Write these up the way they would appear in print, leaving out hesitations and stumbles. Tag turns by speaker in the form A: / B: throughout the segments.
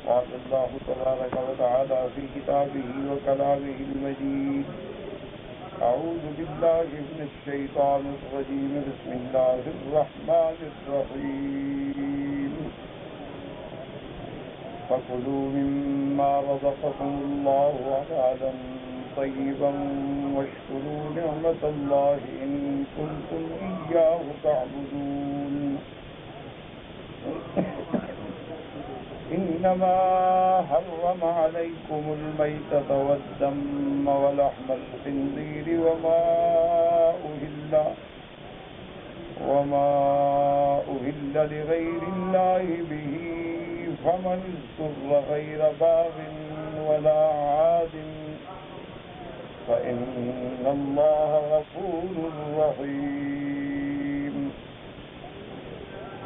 A: قال الله تبارك وتعالى في كتابه وكلامه المجيد أعوذ بالله من الشيطان الرجيم بسم الله الرحمن الرحيم فكلوا مما رزقكم الله حلالا طيبا واشكروا نعمة الله إن كنتم إياه تعبدون إنما حرم عليكم الميتة والدم ولحم الخنزير وما أهل لغير الله به فمن اضطر غير باغ ولا عاد فإن الله غفور رحيم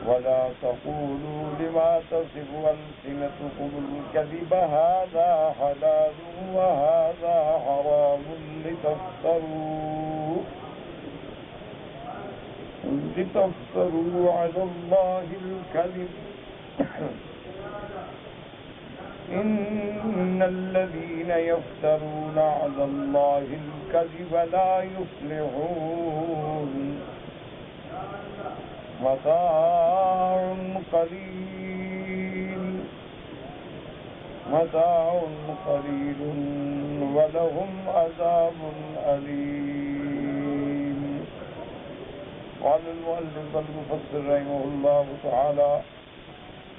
A: ولا تقولوا لما تصف ألسنتكم الكذب هذا حلال وهذا حرام لتفتروا على الله الكذب إن الذين يفترون على الله الكذب لا يفلحون متاع قليل ولهم عذاب أليم. قال المؤلف المفسر رحمه الله تعالى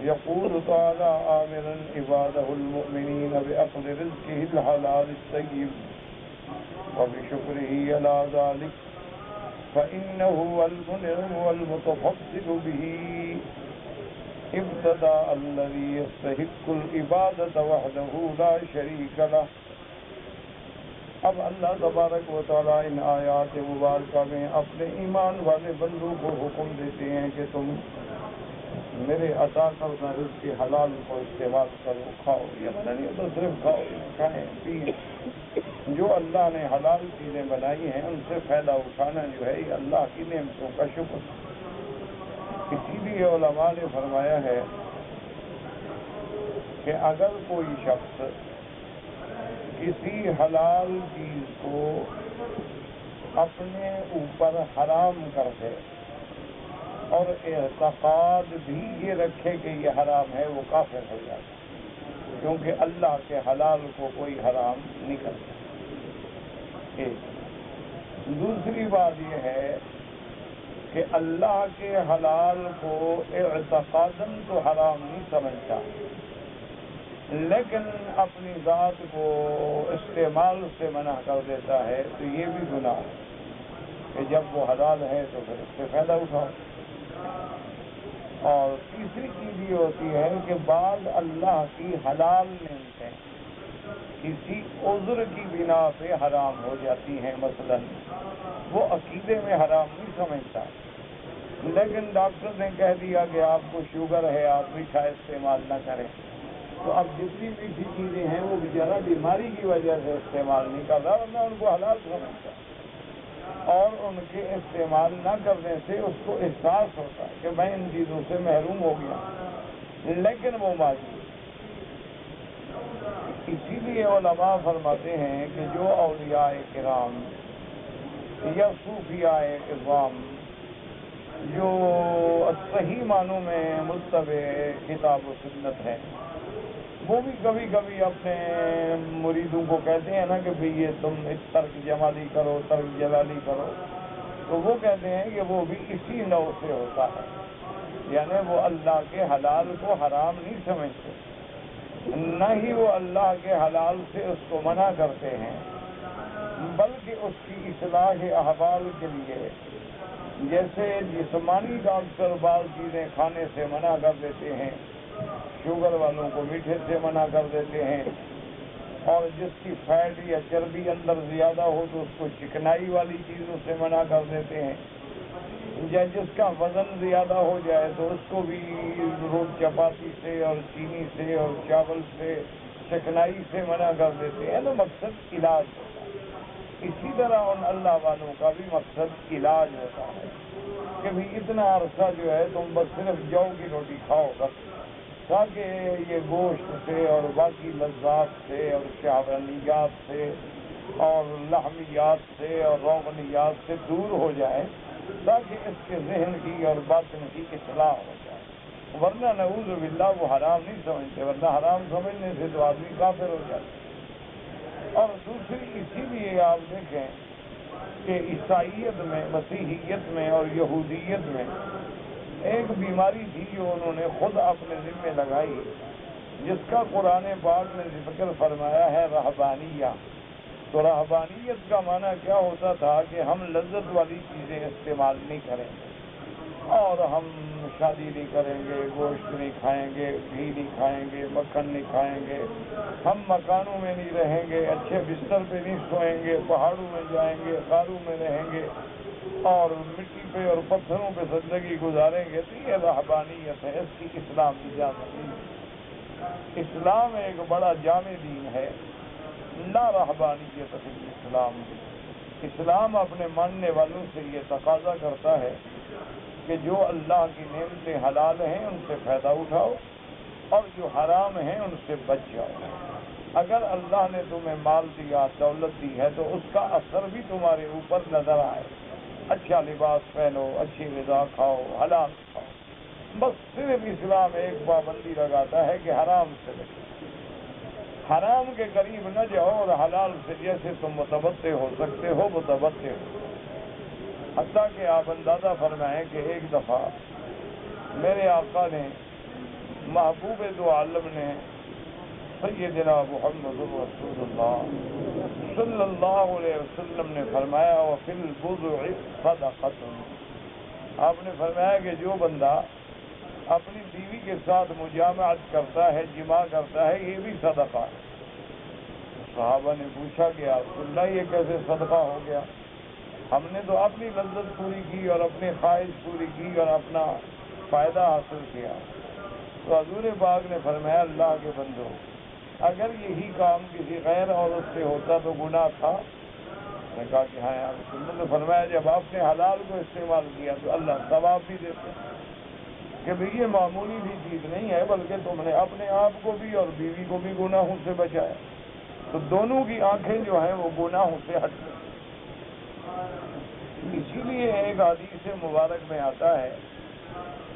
A: يقول تعالى آمرا عباده المؤمنين بأخذ رزقه الحلال الطيب وبشكره على ذلك فإنه هو المنعم والمتفضل به ابتداء الذي يستحق العبادة وحده لا شريك له. اب اللہ تبارک و تعالیٰ ان آیات مبارکہ میں اپنے ایمان والے بندوں کو حکم دیتے ہیں کہ تم میرے عطا کردہ رزق کے حلال کو استعمال کرو، کھاؤ. یہ منع نہیں ہوتا صرف کھاؤ، کھائیں پیئیں. جو اللہ نے حلال چیزیں بنائی ہیں ان سے فائدہ اٹھانا جو ہے یہ اللہ کی نعمتوں کا شکر. اسی لیے علماء نے فرمایا ہے کہ اگر کوئی شخص کسی حلال چیز کو اپنے اوپر حرام کر دے اور اعتقاد بھی یہ رکھے کہ یہ حرام ہے، وہ کافر ہو جاتا ہے، کیونکہ اللہ کے حلال کو کوئی حرام نہیں کرتا. دوسری بات یہ ہے کہ اللہ کے حلال کو اعتقاداً تو حرام نہیں سمجھتا، لیکن اپنی ذات کو استعمال سے منع کر دیتا ہے، تو یہ بھی گناہ ہے کہ جب وہ حلال ہے تو پھر اس سے فائدہ اٹھاؤ. اور تیسری چیز یہ ہوتی ہے کہ بعض اللہ کی حلال نعمتیں کسی عذر کی بنا پہ حرام ہو جاتی ہیں. مثلا وہ عقیدے میں حرام نہیں سمجھتا، لیکن ڈاکٹر نے کہہ دیا کہ آپ کو شوگر ہے، آپ میٹھا استعمال نہ کریں، تو اب جتنی میٹھی چیزیں ہیں وہ بیچارہ بیماری کی وجہ سے استعمال نہیں کر رہا، میں ان کو حلال سمجھتا، اور ان کے استعمال نہ کرنے سے اس کو احساس ہوتا ہے کہ میں ان چیزوں سے محروم ہو گیا، لیکن وہ معذور. اسی لیے علماء فرماتے ہیں کہ جو اولیاء کرام یا صوفیاء اعظام جو صحیح معنوں میں متبع کتاب و سنت ہے، وہ بھی کبھی کبھی اپنے مریدوں کو کہتے ہیں نا کہ بھئی یہ تم ترک جمالی کرو، ترک جلالی کرو، تو وہ کہتے ہیں کہ وہ بھی اسی نوع سے ہوتا ہے، یعنی وہ اللہ کے حلال کو حرام نہیں سمجھتے، نہ ہی وہ اللہ کے حلال سے اس کو منع کرتے ہیں، بلکہ اس کی اصلاح احوال کے لیے جیسے جسمانی ڈاکٹر بعض چیزیں کھانے سے منع کر دیتے ہیں، شوگر والوں کو میٹھے سے منع کر دیتے ہیں، اور جس کی فیٹ یا چربی اندر زیادہ ہو تو اس کو چکنائی والی چیزوں سے منع کر دیتے ہیں، یا جس کا وزن زیادہ ہو جائے تو اس کو بھی روٹ چپاتی سے اور چینی سے اور چاول سے چکنائی سے منع کر دیتے ہیں. تو مقصد علاج ہوتا ہے. اسی طرح ان اللہ والوں کا بھی مقصد علاج ہوتا ہے کہ بھی اتنا عرصہ جو ہے تم بس صرف جو کی روٹی کھاؤ بس، تاکہ یہ گوشت سے اور باقی لذات سے اور شہوانیات سے اور لحمیات سے اور روغنیات سے دور ہو جائے، تاکہ اس کے ذہن کی اور باطن کی اصلاح ہو جائے۔ ورنہ نعوذ باللہ وہ حرام نہیں سمجھتے، ورنہ حرام سمجھنے سے تو آدمی کافر ہو جاتا۔ اور دوسری اسی لیے آپ دیکھیں کہ عیسائیت میں، مسیحیت میں اور یہودیت میں ایک بیماری تھی جو انہوں نے خود اپنے ذمے لگائی، جس کا قرآن پاک نے ذکر فرمایا ہے، رہبانیہ۔ تو رہبانیت کا معنی کیا ہوتا تھا کہ ہم لذت والی چیزیں استعمال نہیں کریں گے، اور ہم شادی نہیں کریں گے، گوشت نہیں کھائیں گے، گھی نہیں کھائیں گے، مکھن نہیں کھائیں گے، ہم مکانوں میں نہیں رہیں گے، اچھے بستر پہ نہیں سوئیں گے، پہاڑوں میں جائیں گے، غاروں میں رہیں گے، اور مٹی پہ اور پتھروں پہ زندگی گزاریں گے۔ تو یہ رہبانیت ہے، اس کی اسلام اجازت نہیں ہے۔ اسلام ایک بڑا جامع دین ہے، لا رہبانیت فی الاسلام۔ اسلام اپنے ماننے والوں سے یہ تقاضا کرتا ہے کہ جو اللہ کی نعمتیں حلال ہیں ان سے فائدہ اٹھاؤ، اور جو حرام ہیں ان سے بچ جاؤ۔ اگر اللہ نے تمہیں مال دیا، دولت دی ہے، تو اس کا اثر بھی تمہارے اوپر نظر آئے۔ اچھا لباس پہنو، اچھی غذا کھاؤ، حلال کھاؤ۔ بس صرف اسلام ایک پابندی لگاتا ہے کہ حرام سے بچو، حرام کے قریب نہ جاؤ، اور حلال سے جیسے تم متبتع ہو سکتے ہو متبتع ہو۔ حتیٰ کہ آپ اندازہ فرمائیں کہ ایک دفعہ میرے آقا نے، محبوب دو عالم نے، سیدنا محمد رسول اللہ صلی اللہ علیہ وسلم نے فرمایا، وفی البضع صدقۃ۔ آپ نے فرمایا کہ جو بندہ اپنی بیوی کے ساتھ مجامعت کرتا ہے، جماع کرتا ہے، یہ بھی صدقہ ہے۔ صحابہ نے پوچھا کہ یا رسول اللہ یہ کیسے صدقہ ہو گیا؟ ہم نے تو اپنی لذت پوری کی اور اپنی خواہش پوری کی اور اپنا فائدہ حاصل کیا۔ تو حضور پاک نے فرمایا، اللہ کے بندو، اگر یہی کام کسی غیر عورت سے ہوتا تو گناہ تھا؟ میں نے کہا کہ ہاں یا رسول اللہ۔ نے فرمایا جب آپ نے حلال کو استعمال کیا تو اللہ ثواب بھی دیتے کہ بھی یہ معمولی بھی چیز نہیں ہے، بلکہ تم نے اپنے آپ کو بھی اور بیوی کو بھی گناہوں سے بچایا۔ تو دونوں کی آنکھیں جو ہیں وہ گناہوں سے ہٹ گئی۔ اسی لیے ایک حدیث مبارک میں آتا ہے،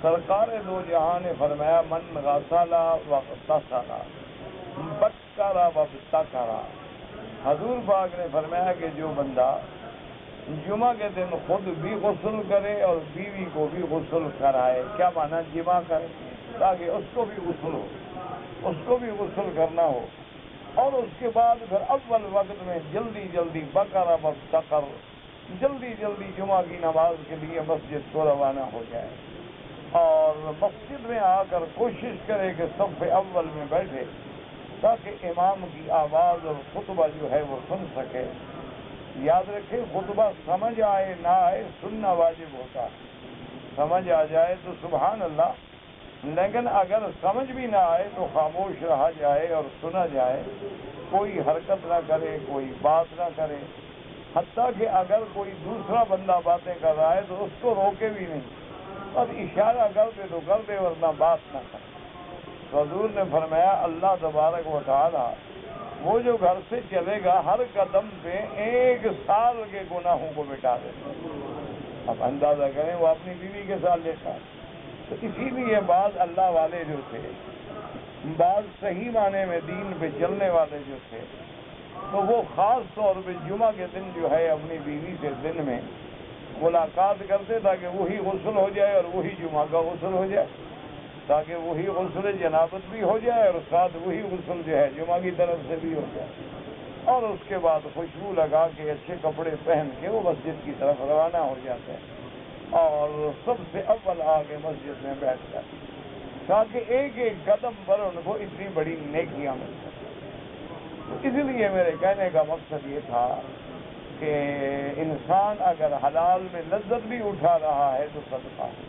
A: سرکار دو جہاں نے فرمایا، من غسل واغتسل بکر وابتکر۔ حضور پاک نے فرمایا کہ جو بندہ جمعہ کے دن خود بھی غسل کرے اور بیوی کو بھی غسل کرائے، کیا معنی؟ جمع کرے، تاکہ اس کو بھی غسل ہو، اس کو بھی غسل کرنا ہو، اور اس کے بعد پھر اول وقت میں جلدی جلدی بکر وابتکر، جلدی جلدی جمعہ کی نماز کے لیے مسجد کو روانہ ہو جائے، اور مسجد میں آ کر کوشش کرے کہ صف اول میں بیٹھے، تاکہ امام کی آواز اور خطبہ جو ہے وہ سن سکے۔ یاد رکھیں، خطبہ سمجھ آئے نہ آئے سننا واجب ہوتا ہے، سمجھ آ جائے تو سبحان اللہ، لیکن اگر سمجھ بھی نہ آئے تو خاموش رہا جائے اور سنا جائے، کوئی حرکت نہ کرے، کوئی بات نہ کرے، حتیٰ کہ اگر کوئی دوسرا بندہ باتیں کر رہا ہے تو اس کو روکے بھی نہیں، اور اشارہ کر دے تو کر دے، ورنہ بات نہ کرے۔ تو حضور نے فرمایا، اللہ تبارک و تعالی وہ جو گھر سے چلے گا ہر قدم پہ 1 سال کے گناہوں کو مٹا دیتا ہے۔ اب اندازہ کریں وہ اپنی بیوی کے ساتھ لیتا ہے۔ تو اسی لیے بعض اللہ والے جو تھے، بعض صحیح معنی میں دین پہ چلنے والے جو تھے، تو وہ خاص طور پہ جمعہ کے دن جو ہے اپنی بیوی سے دن میں ملاقات کرتے تاکہ وہی غسل ہو جائے اور وہی جمعہ کا غسل ہو جائے، تاکہ وہی غسل جنابت بھی ہو جائے اور ساتھ وہی غسل جو ہے جمعہ کی طرف سے بھی ہو جائے، اور اس کے بعد خوشبو لگا کے اچھے کپڑے پہن کے وہ مسجد کی طرف روانہ ہو جاتے ہیں، اور سب سے اول آ کے مسجد میں بیٹھ جاتے ہیں، تاکہ ایک ایک قدم پر ان کو اتنی بڑی نیکیاں مل سکیں۔ اس لیے میرے کہنے کا مقصد یہ تھا کہ انسان اگر حلال میں لذت بھی اٹھا رہا ہے تو صدقہ ہے،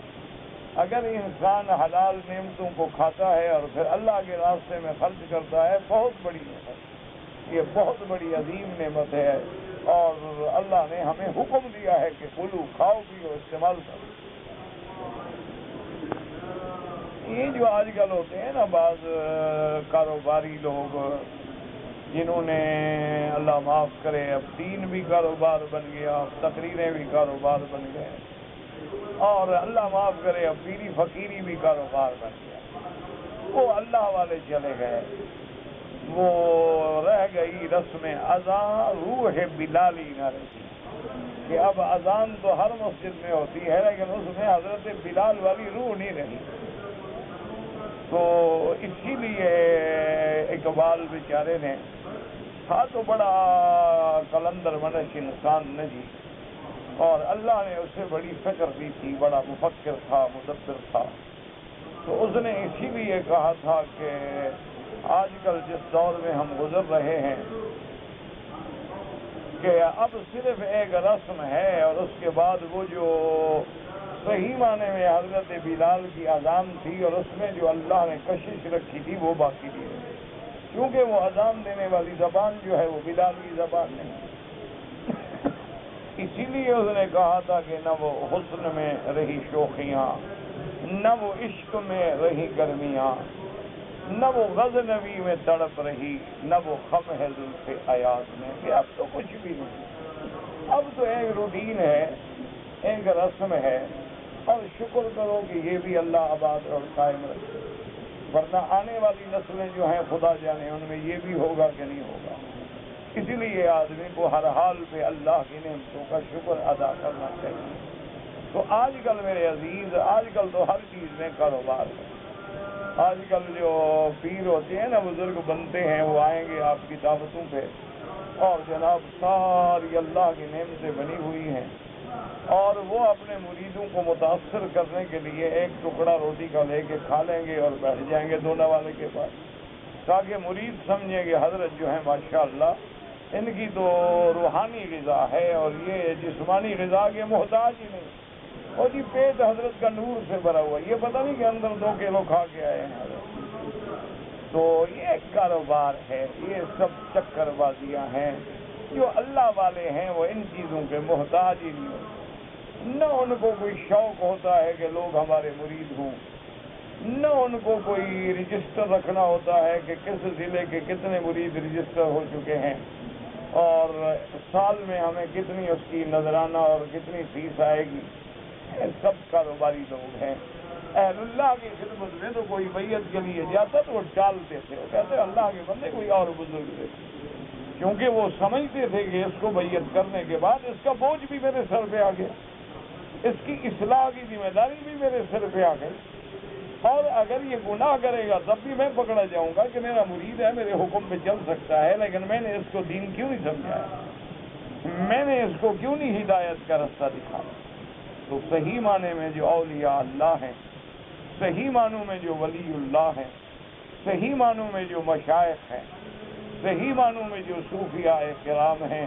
A: اگر انسان حلال نعمتوں کو کھاتا ہے اور پھر اللہ کے راستے میں خرچ کرتا ہے، بہت بڑی نعمت، یہ بہت بڑی عظیم نعمت ہے، اور اللہ نے ہمیں حکم دیا ہے کہ کلو، کھاؤ پیو، استعمال کرو۔ یہ جو آج کل ہوتے ہیں نا بعض کاروباری لوگ جنہوں نے اللہ معاف کرے اب دین بھی کاروبار بن گیا، تقریریں بھی کاروبار بن گئے، اور اللہ معاف کرے اب پیری فقیری بھی کاروبار بن گیا، وہ اللہ والے چلے گئے، وہ رہ گئی رسم اذان روح بلالی نہ رہی کہ اب اذان تو ہر مسجد میں ہوتی ہے لیکن اس میں حضرت بلال والی روح نہیں رہی۔ تو اسی لیے اقبال بیچارے نے تھا تو بڑا قلندر منش انسان نہیں، اور اللہ نے اسے بڑی فکر دی تھی، بڑا مفکر تھا، مدبر تھا، تو اس نے اسی لیے کہا تھا کہ آج کل جس دور میں ہم گزر رہے ہیں کہ اب صرف ایک رسم ہے، اور اس کے بعد وہ جو صحیح معنی میں حضرت بلال کی اذان تھی اور اس میں جو اللہ نے کشش رکھی تھی وہ باقی نہیں رہی، کیونکہ وہ اذان دینے والی زبان جو ہے وہ بلال کی زبان نہیں۔ اسی لیے اس نے کہا تھا کہ نہ وہ حسن میں رہی شوخیاں، نہ وہ عشق میں رہی گرمیاں، نہ وہ غزنوی میں تڑپ رہی، نہ وہ خم ہے زلف ایاز میں، کہ اب تو کچھ بھی نہیں، اب تو ایک روٹین ہے، ایک رسم ہے، اور شکر کرو کہ یہ بھی اللہ آباد اور قائم رکھے، ورنہ آنے والی نسلیں جو ہیں خدا جانے ان میں یہ بھی ہوگا کہ نہیں ہوگا۔ اسی لیے آدمی کو ہر حال پہ اللہ کی نعمتوں کا شکر ادا کرنا چاہیے۔ تو آج کل میرے عزیز، آج کل تو ہر چیز میں کاروبار ہے۔ آج کل جو پیر ہوتے ہیں نا، بزرگ بنتے ہیں، وہ آئیں گے آپ کی دعوتوں پہ، اور جناب ساری اللہ کی نعمتیں بنی ہوئی ہیں، اور وہ اپنے مریدوں کو متاثر کرنے کے لیے ایک ٹکڑا روٹی کا لے کے کھا لیں گے اور بیٹھ جائیں گے دونوں والے کے پاس، تاکہ مرید سمجھیں کہ حضرت جو ہے ماشاءاللہ ان کی تو روحانی غذا ہے اور یہ جسمانی غذا کے محتاج ہی نہیں، اور جی پیٹ حضرت کا نور سے بھرا ہوا، یہ پتہ نہیں کہ اندر 2 کلو کھا کے آئے ہیں حضرت۔ تو یہ کاروبار ہے، یہ سب چکر بازیاں ہیں، جو اللہ والے ہیں وہ ان چیزوں کے محتاج ہی نہیں ہوتے، نہ ان کو کوئی شوق ہوتا ہے کہ لوگ ہمارے مرید ہوں، نہ ان کو کوئی رجسٹر رکھنا ہوتا ہے کہ کس ضلع کے کتنے مرید رجسٹر ہو چکے ہیں، اور سال میں ہمیں کتنی اس کی نذرانہ اور کتنی فیس آئے گی۔ یہ سب کاروباری لوگ ہیں۔ اہل اللہ کی خدمت میں تو کوئی بیعت کے لیے جاتا تو وہ ٹالتے تھے، وہ کہتے اللہ کے بندے کوئی اور بزرگ تھے، کیونکہ وہ سمجھتے تھے کہ اس کو بیعت کرنے کے بعد اس کا بوجھ بھی میرے سر پہ آ گیا، اس کی اصلاح کی ذمہ داری بھی میرے سر پہ آ گئی، اور اگر یہ گناہ کرے گا تب بھی میں پکڑا جاؤں گا کہ میرا مرید ہے، میرے حکم پہ چل سکتا ہے، لیکن میں نے اس کو دین کیوں نہیں سمجھایا، میں نے اس کو کیوں نہیں ہدایت کا رستہ دکھایا۔ تو صحیح معنی میں جو اولیاء اللہ ہیں، صحیح معنوں میں جو ولی اللہ ہیں، صحیح معنوں میں جو مشائخ ہیں، صحیح معنوں میں جو صوفیاء کرام ہیں،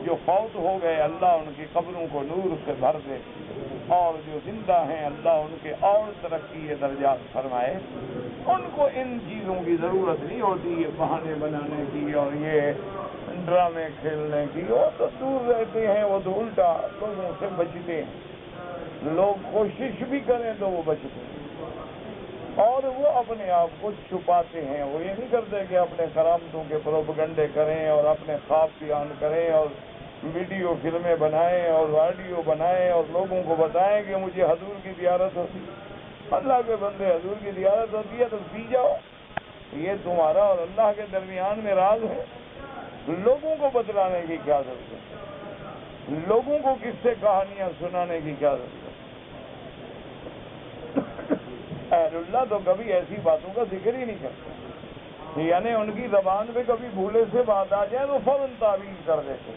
A: جو فوت ہو گئے اللہ ان کی قبروں کو نور سے بھر دے، اور جو زندہ ہیں اللہ ان کے اور ترقی درجات فرمائے، ان کو ان چیزوں کی ضرورت نہیں ہوتی، یہ بہانے بنانے کی اور یہ ڈرامے کھیلنے کی، وہ تو دور رہتے ہیں، وہ تو الٹا لوگوں سے بچتے ہیں، لوگ کوشش بھی کریں تو وہ بچتے ہیں، اور وہ اپنے آپ کو چھپاتے ہیں، وہ یہ نہیں کرتے کہ اپنے کرامتوں کے پروپیگنڈے کریں اور اپنے خواب بیان کریں اور ویڈیو فلمیں بنائیں اور آڈیو بنائیں اور لوگوں کو بتائیں کہ مجھے حضور کی زیارت ہوتی۔ اللہ کے بندے، حضور کی زیارت ہوتی ہے تو پی جاؤ، یہ تمہارا اور اللہ کے درمیان میں راز ہے، لوگوں کو بتلانے کی کیا ضرورت ہے، لوگوں کو کس سے کہانیاں سنانے کی کیا ضرورت ہے۔ اہل اللہ تو کبھی ایسی باتوں کا ذکر ہی نہیں کرتے، یعنی ان کی زبان پہ کبھی بھولے سے بات آ جائے تو فوراً تعویل کر دیتے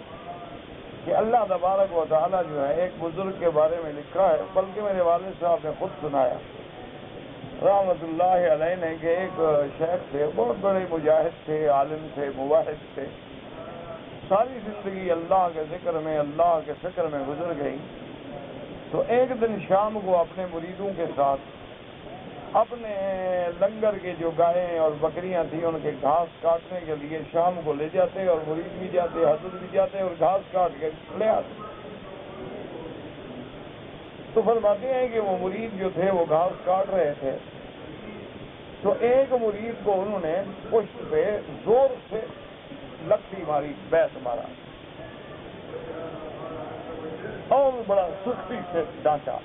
A: کہ اللہ تبارک و تعالیٰ جو ہے ایک بزرگ کے بارے میں لکھا ہے، بلکہ میرے والد صاحب نے خود سنایا رحمت اللہ علیہ نے کہ ایک شیخ تھے، بہت بڑے مجاہد تھے، عالم تھے، مواحد تھے، ساری زندگی اللہ کے ذکر میں، اللہ کے فکر میں گزر گئی، تو ایک دن شام کو اپنے مریدوں کے ساتھ اپنے لنگر کے جو گائیں اور بکریاں تھیں ان کے گھاس کاٹنے کے لیے شام کو لے جاتے، اور مرید بھی جاتے، حضرت بھی جاتے اور گھاس کاٹ کے لے آتے۔ تو فرماتے ہیں کہ وہ مرید جو تھے وہ گھاس کاٹ رہے تھے، تو ایک مرید کو انہوں نے پشت پہ زور سے لکڑی ماری، بیت مارا اور بڑا سختی سے ڈانٹا۔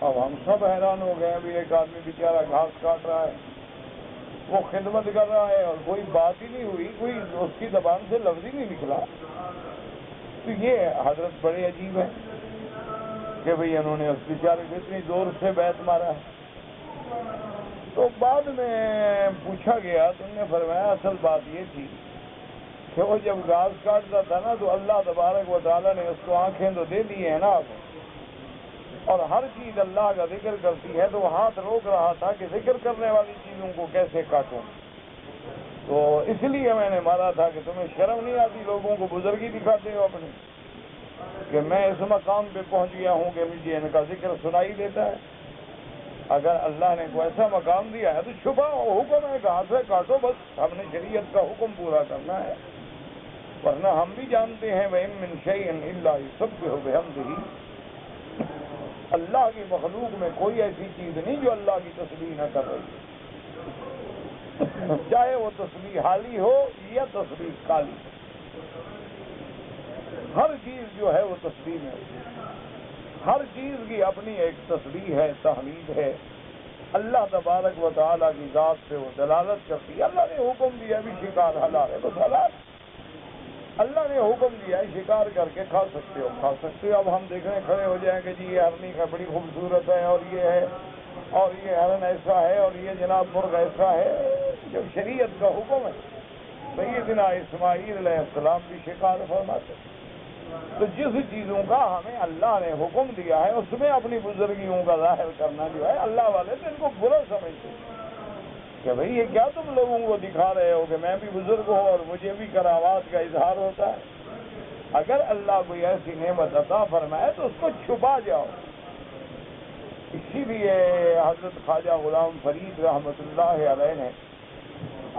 A: اب ہم سب حیران ہو گئے، ابھی ایک آدمی بیچارہ گھاس کاٹ رہا ہے، وہ خدمت کر رہا ہے اور کوئی بات ہی نہیں ہوئی، کوئی اس کی زبان سے لفظ ہی نہیں نکلا۔ تو یہ حضرت بڑے عجیب ہے کہ بھئی انہوں نے اس بیچارے کو اتنی زور سے بیت مارا ہے۔ تو بعد میں پوچھا گیا تو انہوں نے فرمایا اصل بات یہ تھی کہ وہ جب گھاس کاٹتا تھا نا تو اللہ تبارک و تعالیٰ نے اس کو آنکھیں تو دے دی ہیں نا، اور ہر چیز اللہ کا ذکر کرتی ہے، تو وہ ہاتھ روک رہا تھا کہ ذکر کرنے والی چیزوں کو کیسے کاٹوں۔ تو اس لیے میں نے مارا تھا کہ تمہیں شرم نہیں آتی، لوگوں کو بزرگی دکھاتے ہو اپنی، کہ میں اس مقام پہ پہنچ گیا ہوں کہ مجھے ان کا ذکر سنائی دیتا ہے۔ اگر اللہ نے کوئی ایسا مقام دیا ہے تو چھپاؤ، حکم ہے گھاس سے کاٹو، بس ہم نے شریعت کا حکم پورا کرنا ہے، ورنہ ہم بھی جانتے ہیں وَإِن مِّن شَيْءٍ إِلَّا يُسَبِّحُ بِحَمْدِهِ، اللہ کی مخلوق میں کوئی ایسی چیز نہیں جو اللہ کی تسبیح نہ کر رہی، چاہے وہ تسبیح حالی ہو یا تسبیح کالی، ہر چیز جو ہے وہ تسبیح میں، ہر چیز کی اپنی ایک تسبیح ہے، تحمید ہے۔ اللہ تبارک و تعالیٰ کی ذات سے وہ دلالت کرتی ہے۔ اللہ نے حکم دیا بھی شکار حلال ہے، بس حلال، اللہ نے حکم دیا ہے شکار کر کے کھا سکتے ہو، کھا سکتے ہو۔ اب ہم دیکھنے کھڑے ہو جائیں کہ جی یہ ہرنی کا بڑی خوبصورت ہے اور یہ ہے اور یہ ہرن ایسا ہے اور یہ جناب مرغ ایسا ہے، جب شریعت کا حکم ہے۔ سیدنا اسماعیل علیہ السلام بھی شکار فرماتے۔ تو جس چیزوں کا ہمیں اللہ نے حکم دیا ہے اس میں اپنی بزرگیوں کا ظاہر کرنا جو ہے، اللہ والے تو ان کو برا سمجھتے کہ بھئی یہ کیا تم لوگوں کو دکھا رہے ہو کہ میں بھی بزرگ ہوں اور مجھے بھی کرامات کا اظہار ہوتا ہے۔ اگر اللہ کوئی ایسی نعمت عطا فرمائے تو اس کو چھپا جاؤ۔ اسی لیے حضرت خواجہ غلام فرید رحمۃ اللہ علیہ نے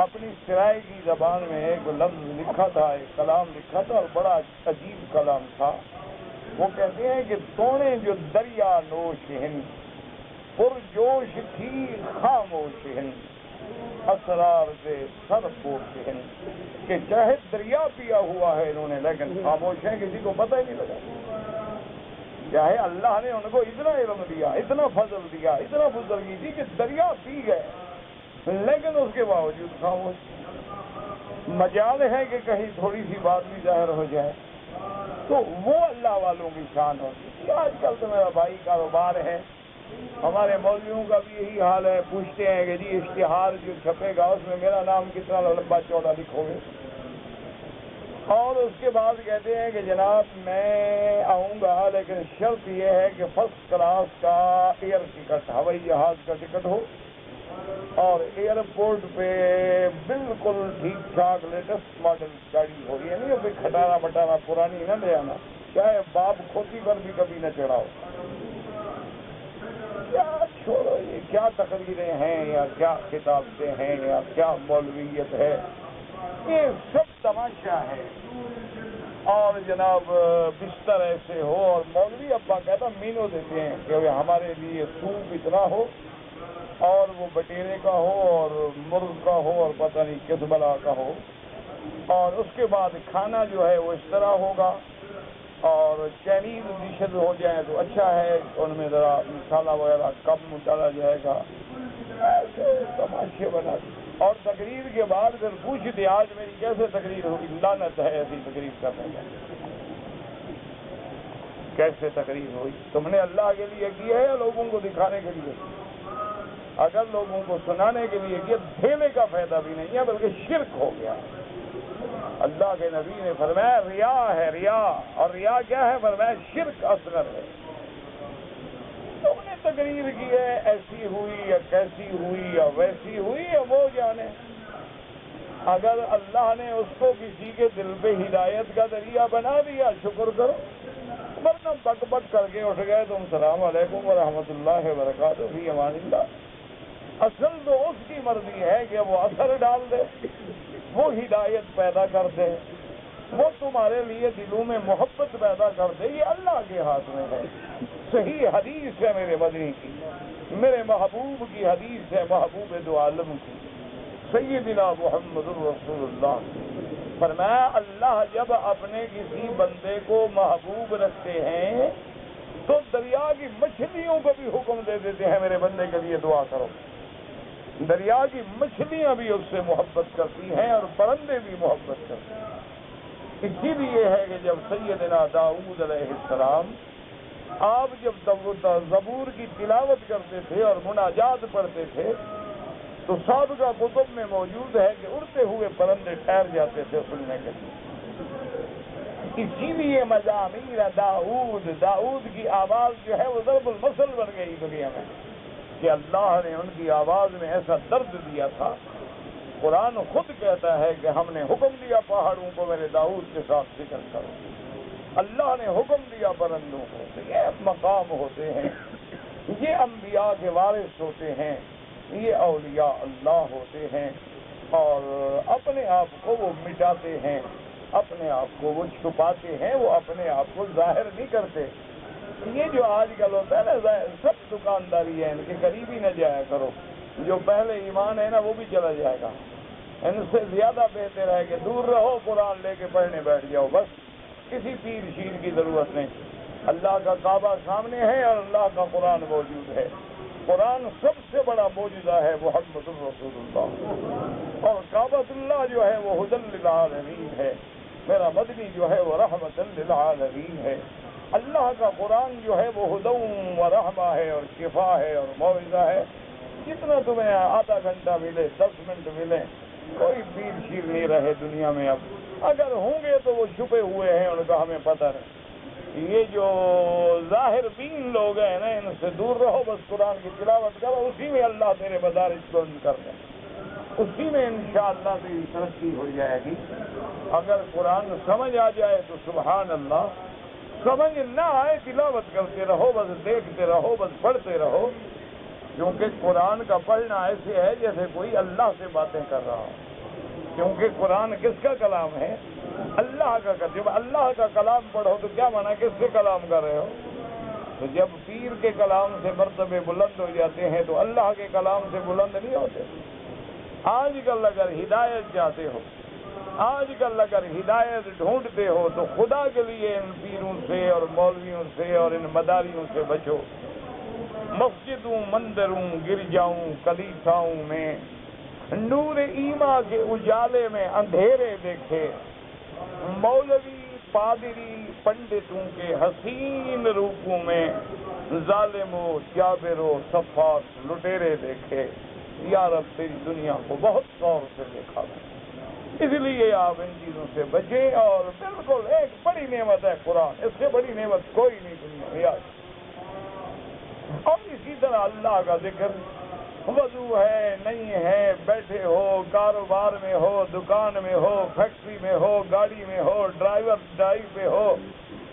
A: اپنی سرائے کی زبان میں ایک لفظ لکھا تھا، ایک کلام لکھا تھا اور بڑا عجیب کلام تھا۔ وہ کہتے ہیں کہ تونے جو دریا نوش ہن، پرجوش تھی خاموش ہن، اسرار سے سر پوش ہن، کہ چاہے دریا پیا ہوا ہے انہوں نے لیکن خاموش ہیں، کسی کو پتہ ہی نہیں لگا۔ چاہے اللہ نے ان کو اتنا علم دیا، اتنا فضل دیا، اتنا بزرگی دی کہ دریا پی گئے لیکن اس کے باوجود خاموش۔ مجال ہے کہ کہیں تھوڑی سی بات بھی ظاہر ہو جائے تو وہ اللہ والوں کی شان ہوتی ہے۔ آج کل تو میرا بھائی کاروبار ہے، ہمارے مولویوں کا بھی یہی حال ہے، پوچھتے ہیں کہ جی اشتہار جو چھپے گا اس میں میرا نام کتنا لمبا چوڑا لکھو گے، اور اس کے بعد کہتے ہیں کہ جناب میں آؤں گا لیکن شرط یہ ہے کہ فرسٹ کلاس کا ایئر ٹکٹ، ہوائی جہاز کا ٹکٹ ہو اور ایئرپورٹ پہ بالکل ٹھیک ٹھاک لیٹسٹ ماڈل گاڑی ہو، یہ نہیں ہو کھٹارا بٹارا پرانی نہ لے آنا، چاہے باپ کھوتی پر بھی کبھی نہ چڑھاؤ۔ کیا چھوڑو، یہ کیا تقریریں ہیں یا کیا خطابتیں ہیں یا کیا مولویت ہے، یہ سب تماشا ہے۔ اور جناب بستر ایسے ہو، اور مولوی ابا کہتا مینو دیتے ہیں کہ ہمارے لیے سوپ اتنا ہو اور وہ بٹیرے کا ہو اور مرغ کا ہو اور پتہ نہیں کس بلا کا ہو، اور اس کے بعد کھانا جو ہے وہ اس طرح ہوگا، اور چائنیز ڈشز ہو جائیں تو اچھا ہے، ان میں ذرا مسالہ وغیرہ کم ڈالا جائے گا، ایسے تماشے بنا دی۔ اور تقریر کے بعد پھر پوچھتے آج میری کیسے تقریر ہوگی، لعنت ہے ایسی تقریر کرنے کا، کیسے تقریر ہوئی؟ تم نے اللہ کے لیے کی ہے یا لوگوں کو دکھانے کے لیے؟ اگر لوگوں کو سنانے کے لیے کیا، دھیلے کا فائدہ بھی نہیں ہے بلکہ شرک ہو گیا۔ اللہ کے نبی نے فرمایا ریا ہے، ریا، اور ریا کیا ہے؟ فرمایا شرک اصغر ہے۔ تم نے تقریر کی ہے، ایسی ہوئی یا کیسی ہوئی یا ویسی ہوئی یا وہ جانے، اگر اللہ نے اس کو کسی کے دل پہ ہدایت کا ذریعہ بنا دیا شکر کرو، ورنہ بک بک کر کے اٹھ گئے تم السلام علیکم ورحمۃ اللہ وبرکاتہ فی امان اللہ۔ اصل تو اس کی مرضی ہے کہ وہ اثر ڈال دے، وہ ہدایت پیدا کر دے، وہ تمہارے لیے دلوں میں محبت پیدا کر دے، یہ اللہ کے ہاتھ میں ہے۔ صحیح حدیث ہے میرے مدنی کی، میرے محبوب کی حدیث ہے، محبوب دو عالم کی سیدنا محمد رسول اللہ فرمایا، اللہ جب اپنے کسی بندے کو محبوب رکھتے ہیں تو دریا کی مچھلیوں کو بھی حکم دے دیتے ہیں میرے بندے کے لیے دعا کرو۔ دریا کی مچھلیاں بھی اس سے محبت کرتی ہیں اور پرندے بھی محبت کرتے ہیں۔ اسی لیے ہے کہ جب سیدنا داؤد علیہ السلام آپ جب زبور کی تلاوت کرتے تھے اور مناجات پڑھتے تھے تو سابقہ کتب میں موجود ہے کہ اڑتے ہوئے پرندے ٹھہر جاتے تھے سننے کے لیے۔ اسی لیے مزامیر داؤد کی آواز جو ہے وہ ضرب المثل بن گئی دنیا میں، کہ اللہ نے ان کی آواز میں ایسا درد دیا تھا۔ قرآن خود کہتا ہے کہ ہم نے حکم دیا پہاڑوں کو میرے داؤد کے ساتھ ذکر کرو، اللہ نے حکم دیا پرندوں کو۔ تو یہ مقام ہوتے ہیں، یہ انبیاء کے وارث ہوتے ہیں، یہ اولیاء اللہ ہوتے ہیں، اور اپنے آپ کو وہ مٹاتے ہیں، اپنے آپ کو وہ چھپاتے ہیں، وہ اپنے آپ کو ظاہر نہیں کرتے۔ یہ جو آج کل ہوتا ہے نا، سب دکانداری ہے، ان کے قریب ہی نہ جایا کرو، جو پہلے ایمان ہے نا وہ بھی چلا جائے گا۔ ان سے زیادہ بہتر ہے کہ دور رہو، قرآن لے کے پڑھنے بیٹھ جاؤ، بس کسی پیر شیر کی ضرورت نہیں۔ اللہ کا کعبہ سامنے ہے اور اللہ کا قرآن موجود ہے۔ قرآن سب سے بڑا معجزہ ہے محمد الرسول اللہ، اور کعبۃ اللہ جو ہے وہ ھدی للعالمین ہے، میرا مدنی جو ہے وہ رحمت للعالمین ہے۔ اللہ کا قرآن جو ہے وہ ھدی و رحمہ ہے اور شفا ہے اور موعظہ ہے۔ جتنا تمہیں آدھا گھنٹہ ملے، 10 منٹ ملے، کوئی پیر شیر نہیں رہے دنیا میں اب، اگر ہوں گے تو وہ چھپے ہوئے ہیں، ان کا ہمیں پتہ نہیں۔ یہ جو ظاہر بین لوگ ہیں نا، ان سے دور رہو، بس قرآن کی تلاوت کرو، اسی میں اللہ تیرے مدارج کو کر دیں، اسی میں انشاءاللہ تیری ترقی ہو جائے گی۔ اگر قرآن سمجھ آ جائے تو سبحان اللہ، سمجھ نہ آئے تلاوت کرتے رہو، بس دیکھتے رہو، بس پڑھتے رہو، کیونکہ قرآن کا پڑھنا ایسے ہے جیسے کوئی اللہ سے باتیں کر رہا ہو، کیونکہ قرآن کس کا کلام ہے؟ اللہ کا۔ جب اللہ کا کلام پڑھو تو کیا مانا کس سے کلام کر رہے ہو؟ تو جب پیر کے کلام سے مرتبے بلند ہو جاتے ہیں تو اللہ کے کلام سے بلند نہیں ہوتے۔ آج کل اگر ہدایت چاہتے ہو، آج کل اگر ہدایت ڈھونڈتے ہو تو خدا کے لیے ان پیروں سے اور مولویوں سے اور ان مداریوں سے بچو۔ مسجدوں، مندروں، گرجاؤں، کلیساؤں میں نور ایمان کے اجالے میں اندھیرے دیکھے، مولوی پادری پنڈتوں کے حسین روپوں میں ظالموں، جابروں، صفات، لٹیرے دیکھے۔ یا رب تیری دنیا کو بہت غور سے دیکھا ہے، اس لیے آپ ان چیزوں سے بچیں، اور بالکل ایک بڑی نعمت ہے قرآن، اس سے بڑی نعمت کوئی نہیں دنیا میں یاد۔ اور اسی طرح اللہ کا ذکر، وضو ہے نہیں ہے، بیٹھے ہو، کاروبار میں ہو، دکان میں ہو، فیکٹری میں ہو، گاڑی میں ہو، ڈرائیور ڈرائیو پہ ہو،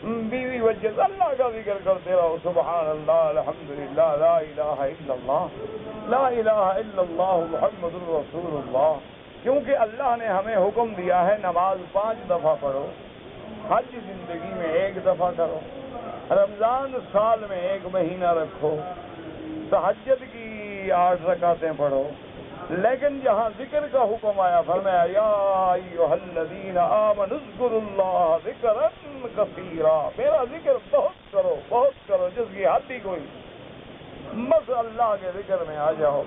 A: بیوی بچے، اللہ کا ذکر کرتے رہو، سبحان اللہ، الحمدللہ، لا الہ الا اللہ، لا الہ الا اللہ محمد الرسول اللہ۔ کیونکہ اللہ نے ہمیں حکم دیا ہے نماز 5 دفعہ پڑھو، حج زندگی میں 1 دفعہ کرو، رمضان سال میں 1 مہینہ رکھو، تہجد کی 8 رکعتیں پڑھو۔ لیکن جہاں ذکر کا حکم آیا فرمایا یا ایھا الذین آمنوا اذکروا اللہ ذکرا کثیرا، میرا ذکر بہت کرو، بہت کرو، جس کی حد ہی کوئی، بس اللہ کے ذکر میں آ جاؤ۔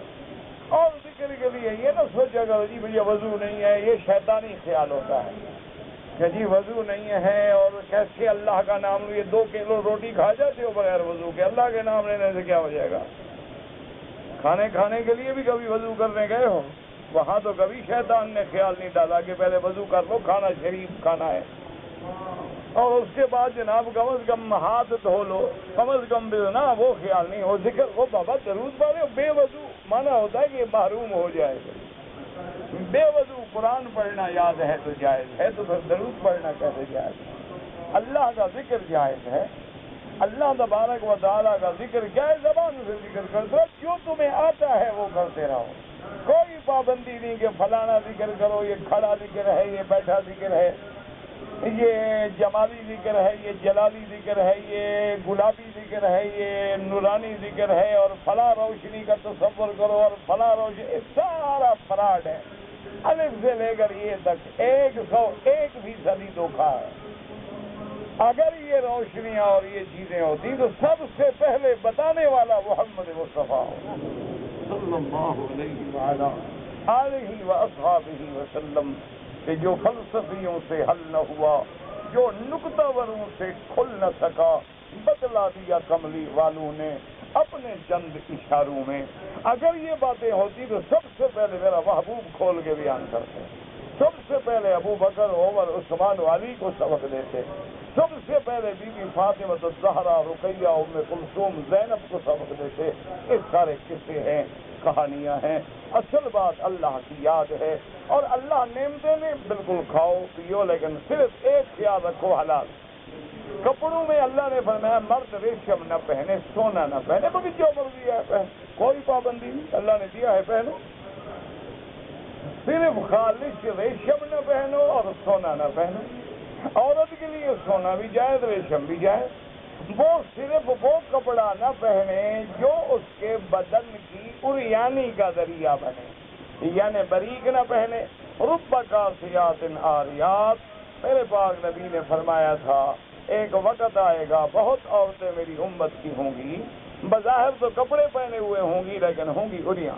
A: اور ذکر کے لیے یہ نہ سوچا کرو جی مجھے وضو نہیں ہے، یہ شیطانی خیال ہوتا ہے کہ جی وضو نہیں ہے اور کیسے اللہ کا نام لو، یہ 2 کلو روٹی کھا جاتے ہو بغیر وضو کے، اللہ کے نام لینے سے کیا ہو جائے گا؟ کھانے کے لیے بھی کبھی وضو کرنے گئے ہو؟ وہاں تو کبھی شیطان نے خیال نہیں ڈالا کہ پہلے وضو کر لو، کھانا شریف کھانا ہے، اور اس کے بعد جناب کم از کم ہاتھ دھو لو، کم از کم بھی نا وہ خیال نہیں ہو، ذکر وہ بابا درود پڑھے بے وضو، مانا ہوتا ہے کہ یہ محروم ہو جائے گا۔ بے وضو قرآن پڑھنا یاد ہے تو جائز ہے، تو پھر درود پڑھنا کیسے جائز ہے؟ اللہ کا ذکر جائز ہے، اللہ تبارک و تعالیٰ کا ذکر جائز، زبان سے ذکر کرتے رہو، جو تمہیں آتا ہے وہ کرتے رہو، کوئی پابندی نہیں کہ فلانا ذکر کرو، یہ کھڑا ذکر ہے، یہ بیٹھا ذکر ہے، یہ جمالی ذکر ہے، یہ جلالی ذکر ہے، یہ گلابی ذکر ہے، یہ نورانی ذکر ہے، اور فلاں روشنی کا تصور کرو اور فلاں روشنی، سارا فراڈ ہے، الف سے لے کر یہ تک 101% دھوکہ ہے۔ اگر یہ روشنیاں اور یہ چیزیں ہوتی تو سب سے پہلے بتانے والا محمد مصطفیٰ صلی اللہ علیہ آلہ واصحابہ وسلم، کہ جو فلسفیوں سے حل نہ ہوا، جو نکتہ وروں سے کھل نہ سکا، بتلا دیا کملی والوں نے اپنے چند اشاروں میں۔ اگر یہ باتیں ہوتی تو سب سے پہلے میرا محبوب کھول کے بیان کرتے، سب سے پہلے ابو بکر، عمر، عثمان و علی کو سبق دیتے، سب سے پہلے بی بی فاطمہ الزہرا، رقیہ، ام کلثوم، زینب کو سبق دیتے۔ یہ سارے قصے ہیں، کہانیاں ہیں، اصل بات اللہ کی یاد ہے۔ اور اللہ نعمتیں نے بالکل کھاؤ پیو، لیکن صرف ایک خیال رکھو، حلال۔ کپڑوں میں اللہ نے فرمایا مرد ریشم نہ پہنے، سونا نہ پہنے، باقی جو مرضی ہے پہن، کوئی پابندی نہیں، اللہ نے دیا ہے پہنو۔ صرف خالص ریشم نہ پہنو اور سونا نہ پہنو۔ عورت کے لیے سونا بھی جائز، ریشم بھی جائز۔ وہ صرف وہ کپڑا نہ پہنے جو اس کے بدن کی عریانی کا ذریعہ بنے، یعنی باریک نہ پہنے۔ رب کاسیات عاریات، میرے پاک نبی نے فرمایا تھا ایک وقت آئے گا بہت عورتیں میری امت کی ہوں گی، بظاہر تو کپڑے پہنے ہوئے ہوں گی لیکن ہوں گی عریاں،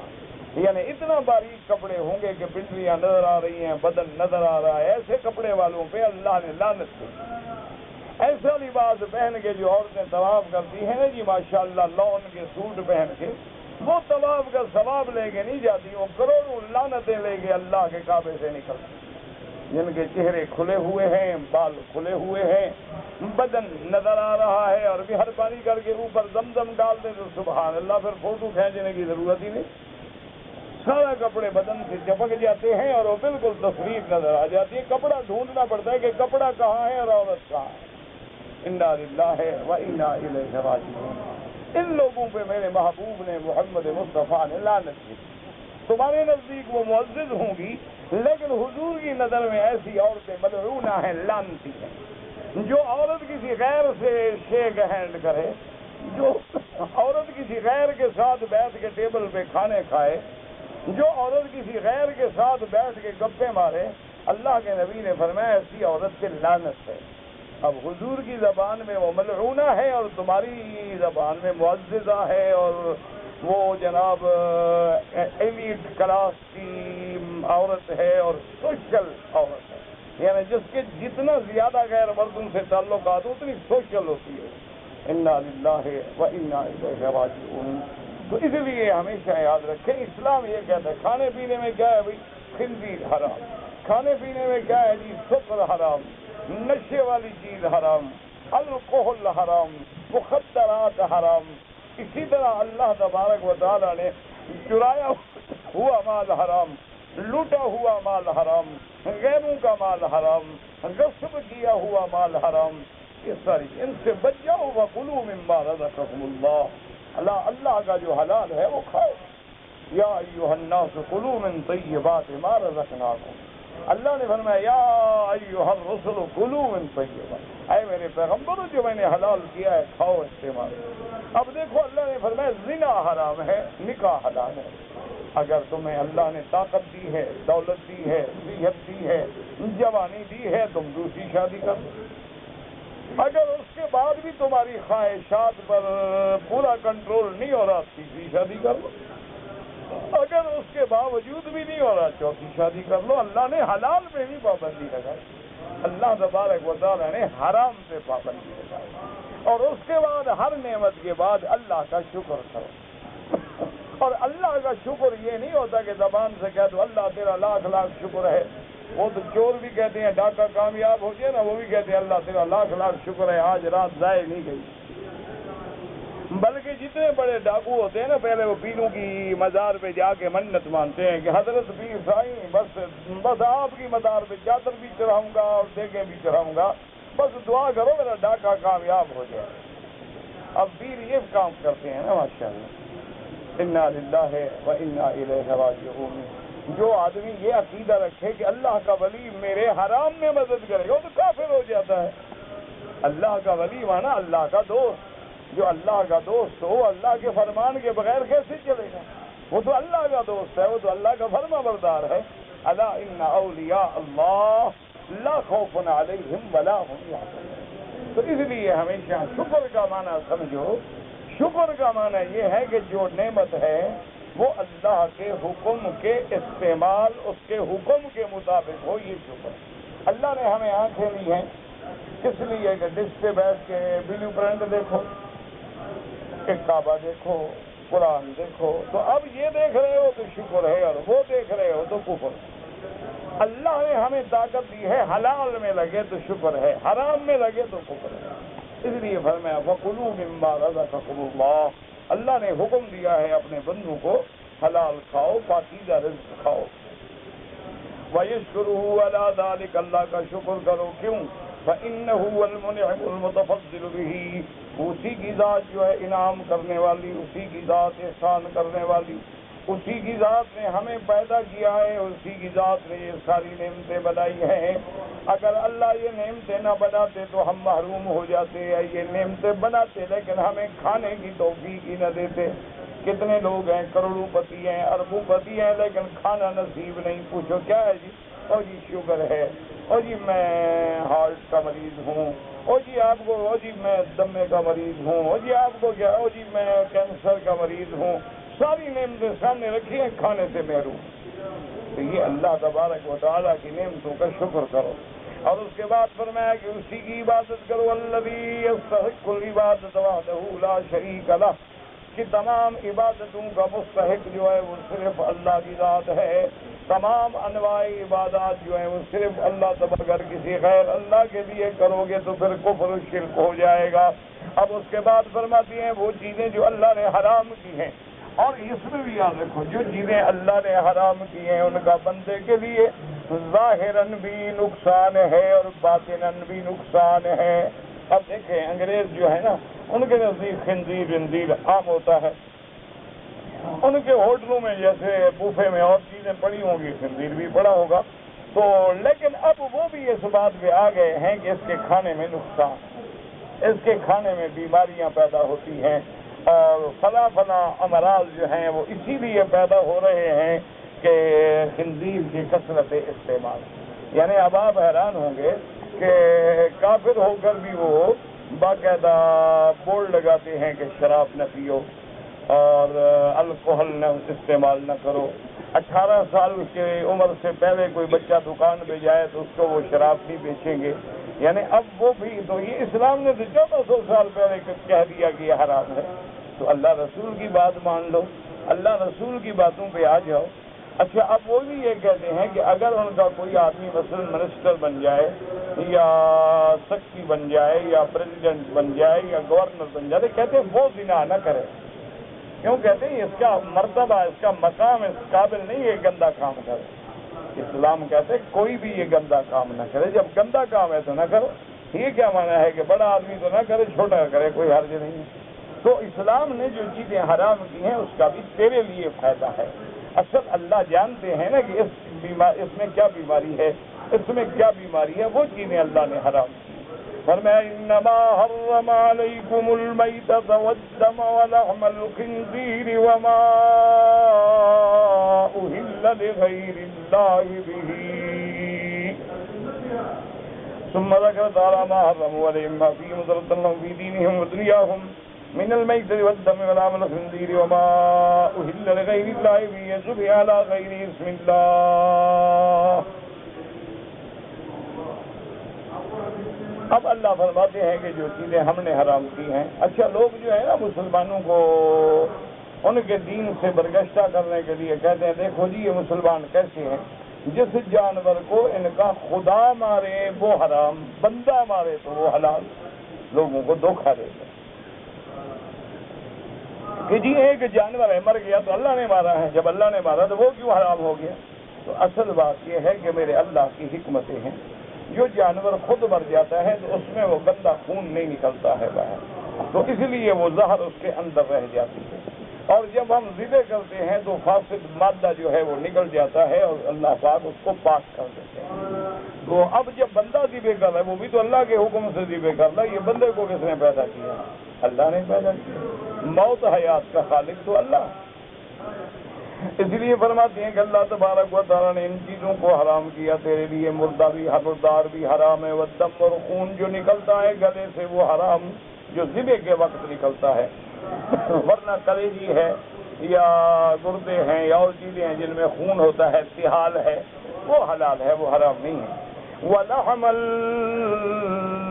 A: یعنی اتنا باریک کپڑے ہوں گے کہ پنڈلیاں نظر آ رہی ہیں، بدن نظر آ رہا ہے۔ ایسے کپڑے والوں پہ اللہ نے لعنت کی۔ ایسا لباس پہن کے جو عورتیں طواف کرتی ہیں نا جی ماشاءاللہ، لون کے سوٹ پہن کے، وہ طواف کا ثواب لے کے نہیں جاتی، وہ کروڑوں لعنتیں لے کے اللہ کے کعبے سے نکلتی، جن کے چہرے کھلے ہوئے ہیں، بال کھلے ہوئے ہیں، بدن نظر آ رہا ہے، اور بھی ہر پانی کر کے اوپر زمزم ڈال دیں تو سبحان اللہ، پھر فوٹو کھینچنے کی ضرورت ہی نہیں، سارا کپڑے بدن سے چپک جاتے ہیں اور وہ بالکل تصویر نظر آ جاتی ہے۔ کپڑا ڈھونڈنا پڑتا ہے کہ کپڑا کہاں ہے اور عورت کہاں ہے۔ انا للہ و انا الیہ راجعون۔ ان لوگوں پہ میرے محبوب نے، محمد مصطفیٰ نے لعنت کی۔ تمہارے نزدیک وہ معزز ہوں گی، لیکن حضور کی نظر میں ایسی عورتیں ملعونہ ہیں، لعنتی ہیں۔ جو عورت کسی غیر سے شیک ہینڈ کرے، جو عورت کسی غیر کے ساتھ بیٹھ کے ٹیبل پہ کھانے کھائے، جو عورت کسی غیر کے ساتھ بیٹھ کے گپے مارے، اللہ کے نبی نے فرمایا ایسی عورت سے لعنت ہے۔ اب حضور کی زبان میں وہ ملعونہ ہے اور تمہاری زبان میں معززہ ہے، اور وہ جناب ایلیٹ کلاس کی عورت ہے اور سوشل عورت ہے، یعنی جس کے جتنا زیادہ غیر مردوں سے تعلقات اتنی سوشل ہوتی ہے۔ انا للہ و انا الیہ راجعون۔ تو اس لیے ہمیشہ یاد رکھیں، اسلام یہ کہتا ہے کھانے پینے میں کیا ہے بھائی، خنزیر حرام، کھانے پینے میں کیا ہے جی، سکر حرام، نشے والی چیز حرام، الکحل حرام، مخدرات حرام۔ اسی طرح اللہ تبارک و تعالیٰ نے چرایا ہوا مال حرام، لوٹا ہوا مال حرام، غیروں کا مال حرام، غصب کیا ہوا مال حرام، یہ ساری ان سے بچ جاؤ۔ وَكُلُوا مِمَّا رَزَقَكُمُ اللَّهُ، اللہ کا جو حلال ہے وہ کھاؤ۔ یا ایھا الناس کلوا من طیبات ما رزقناکم، اللہ نے فرمایا یا ایھا الرسل کلوا من طیبات، اے میرے پیغمبر جو میں نے حلال کیا ہے کھاؤ، استعمال۔ اب دیکھو اللہ نے فرمایا زنا حرام ہے، نکاح حلال ہے۔ اگر تمہیں اللہ نے طاقت دی ہے، دولت دی ہے، صحت دی ہے، جوانی دی ہے، تم دوسری شادی کر دو۔ اگر اس کے بعد بھی تمہاری خواہشات پر پورا کنٹرول نہیں ہو رہا، تیسری شادی کر لو۔ اگر اس کے باوجود بھی نہیں ہو رہا، چوتھی شادی کر لو۔ اللہ نے حلال پہ بھی پابندی لگائی، اللہ تبارک و تعالیٰ نے حرام پہ پابندی لگائی، اور اس کے بعد ہر نعمت کے بعد اللہ کا شکر کرو۔ اور اللہ کا شکر یہ نہیں ہوتا کہ زبان سے کہہ دو اللہ تیرا لاکھ لاکھ شکر ہے۔ وہ تو چور بھی کہتے ہیں ڈاکہ کامیاب ہو گیا نا، وہ بھی کہتے ہیں اللہ تیرا لاکھ لاکھ شکر ہے آج رات ضائع نہیں گئی۔ بلکہ جتنے بڑے ڈاکو ہوتے ہیں نا، پہلے وہ پیروں کی مزار پہ جا کے منت مانتے ہیں کہ حضرت پیر سائیں بس آپ کی مزار پہ چادر بھی چڑھاؤں گا اور دیگیں بھی چڑھاؤں گا، بس دعا کرو میرا ڈاکہ کامیاب ہو جائے۔ اب پیر یہ کام کرتے ہیں نا ماشاءاللہ۔ انا للہ و انا الیہ راجعون۔ جو آدمی یہ عقیدہ رکھے کہ اللہ کا ولی میرے حرام میں مدد کرے گا، وہ تو کافر ہو اللہ کا ولی مانا اللہ کا دوست، جو اللہ کا دوست ہو اللہ کے فرمان کے بغیر کیسے چلے گا؟ وہ تو اللہ کا دوست ہے، وہ تو اللہ کا فرما بردار ہے۔ الا ان اولیاء اللہ لا خوف علیہم ولا هم یحزنون۔ تو اس لیے ہمیشہ شکر کا معنی سمجھو، شکر کا معنی یہ ہے کہ جو نعمت ہے وہ اللہ کے حکم کے استعمال، اس کے حکم کے مطابق ہو، یہ شکر۔ اللہ نے ہمیں آنکھیں دی ہیں کس لیے کہ ڈش پہ بیٹھ کے بلیو پرنٹ دیکھو، ایک کعبہ دیکھو، قرآن دیکھو، تو اب یہ دیکھ رہے ہو تو شکر ہے، اور وہ دیکھ رہے ہو تو کفر۔ اللہ نے ہمیں طاقت دی ہے، حلال میں لگے تو شکر ہے، حرام میں لگے تو کفر ہے۔ اس لیے فرمایا وَكُلُوا مِمَّا رَزَقَكُمُ اللَّهُ، اللہ نے حکم دیا ہے اپنے بندوں کو حلال کھاؤ، پاکیزہ رزق کھاؤ۔ وَيَشْكُرُهُ عَلَىٰ ذَلِكَ، اللہ کا شکر کرو، کیوں؟ فَإِنَّهُ هُوَ الْمُنْعِمُ الْمُتَفَضِّلُ بِهِ، اسی کی ذات جو ہے انعام کرنے والی، اسی کی ذات احسان کرنے والی، اسی کی ذات نے ہمیں پیدا کیا ہے، اسی کی ذات نے یہ ساری نعمتیں بنائی ہیں۔ اگر اللہ یہ نعمتیں نہ بناتے تو ہم محروم ہو جاتے ہیں، یہ نعمتیں بناتے لیکن ہمیں کھانے کی توفیق ہی نہ دیتے۔ کتنے لوگ ہیں کروڑوں پتی ہیں، اربوں پتی ہیں، لیکن کھانا نصیب نہیں۔ پوچھو کیا ہے جی؟ اور جی شوگر ہے، اور جی میں ہارٹ کا مریض ہوں، اور جی آپ کو، اور جی میں دمے کا مریض ہوں، اور جی آپ کو کیا، اور جی میں کینسر کا مریض ہوں۔ ساری نعمتیں سامنے رکھی ہیں، کھانے سے محروم۔ تو یہ اللہ تبارک و تعالیٰ کی نعمتوں کا شکر کرو، اور اس کے بعد فرمایا کہ اسی کی عبادت کرو، الذی یستحق العبادۃ وحدہ لا شریک لہ، کہ تمام عبادتوں کا مستحق جو ہے وہ صرف اللہ کی ذات ہے۔ تمام انواع عبادات جو ہیں وہ صرف اللہ تبارک، اگر کسی غیر اللہ کے لیے کرو گے تو پھر کفر و شرک ہو جائے گا۔ اب اس کے بعد فرماتی ہیں وہ چیزیں جو اللہ نے حرام کی ہیں، اور اس میں بھی یاد رکھو جو چیزیں اللہ نے حرام کی ہیں ان کا بندے کے لیے ظاہراً بھی نقصان ہے اور باطناً بھی نقصان ہے۔ اب دیکھیں انگریز جو ہے نا، ان کے نزدیک خنزیر وندیر عام ہوتا ہے، ان کے ہوٹلوں میں جیسے بوفے میں اور چیزیں پڑی ہوں گی، خنزیر بھی پڑا ہوگا، تو لیکن اب وہ بھی اس بات پہ آ گئے ہیں کہ اس کے کھانے میں نقصان، اس کے کھانے میں بیماریاں پیدا ہوتی ہیں، اور فلاں امراض جو ہیں وہ اسی لیے پیدا ہو رہے ہیں کہ خنزیر کی کثرت استعمال۔ یعنی اب آپ حیران ہوں گے کہ کافر ہو کر بھی وہ باقاعدہ بورڈ لگاتے ہیں کہ شراب نہ پیو اور الکحل نہ استعمال نہ کرو۔ 18 سال کی عمر سے پہلے کوئی بچہ دکان پہ جائے تو اس کو وہ شراب نہیں بیچیں گے۔ یعنی اب وہ بھی تو یہ اسلام نے تو 1400 سال پہلے کہہ دیا کہ یہ حرام ہے، تو اللہ رسول کی بات مان لو، اللہ رسول کی باتوں پہ آ جاؤ۔ اچھا اب وہ بھی یہ کہتے ہیں کہ اگر ان کا کوئی آدمی مثلا منسٹر بن جائے یا سیکرٹری بن جائے یا پریزیڈنٹ بن جائے یا گورنر بن جائے، کہتے ہیں وہ زنا نہ کرے، کیوں؟ کہتے ہیں اس کا مرتبہ، اس کا مقام اس قابل نہیں ہے گندا کام کرے۔ اسلام کہتے ہیں کوئی بھی یہ گندا کام نہ کرے، جب گندا کام ہے تو نہ کرو۔ یہ کیا معنی ہے کہ بڑا آدمی تو نہ کرے، چھوٹا کرے، کوئی حرج نہیں ہے۔ تو اسلام نے جو چیزیں حرام کی ہیں اس کا بھی تیرے لیے فائدہ ہے۔ اصل اللہ جانتے ہیں نا کہ اس میں کیا بیماری ہے، اس میں کیا بیماری ہے، وہ چیزیں اللہ نے حرام کی۔ فرمایا انما حرم علیکم المیتۃ والدم ولحم الخنزیر وما اہل لغیر اللہ بہ، ثم ذکر تعالی ما حرم علیہم ما فیہ مضرۃ لہم فی دینہم ودنیاہم من المیتۃ والدم ولحم الخنزیر وما اہل لغیر اللہ بہ ذبح علی غیر اسم اللہ۔ اب اللہ فرماتے ہیں کہ جو چیزیں ہم نے حرام کی ہیں، اچھا لوگ جو ہے نا مسلمانوں کو ان کے دین سے برگشتہ کرنے کے لیے کہتے ہیں دیکھو جی یہ مسلمان کیسے ہیں، جس جانور کو ان کا خدا مارے وہ حرام، بندہ مارے تو وہ حلال، لوگوں کو دھوکہ دیتے کہ جی ایک جانور ہے مر گیا تو اللہ نے مارا ہے، جب اللہ نے مارا تو وہ کیوں حرام ہو گیا؟ تو اصل بات یہ ہے کہ میرے اللہ کی حکمتیں ہیں، جو جانور خود مر جاتا ہے تو اس میں وہ گندا خون نہیں نکلتا ہے باہر، تو اس لیے وہ زہر اس کے اندر رہ جاتی ہے۔ اور جب ہم ذبح کرتے ہیں تو فاسد مادہ جو ہے وہ نکل جاتا ہے اور اللہ پاک اس کو پاک کر دیتے ہیں. تو اب جب بندہ ذبح کر رہا ہے وہ بھی تو اللہ کے حکم سے ذبح کر رہا ہے. یہ بندے کو کس نے پیدا کیا؟ اللہ نے پیدا کیا. موت حیات کا خالق تو اللہ. اس لیے فرماتے ہیں کہ اللہ تبارک و تعالیٰ نے ان چیزوں کو حرام کیا تیرے لیے. مردہ بھی مردار بھی حرام ہے، والدم اور خون جو نکلتا ہے گلے سے وہ حرام جو ذبح کے وقت نکلتا ہے. ورنہ کلیجی ہے یا گردے ہیں یا اور چیزیں ہیں جن میں خون ہوتا ہے، تحال ہے، وہ حلال ہے، وہ حرام نہیں ہے. وَلَحْمَ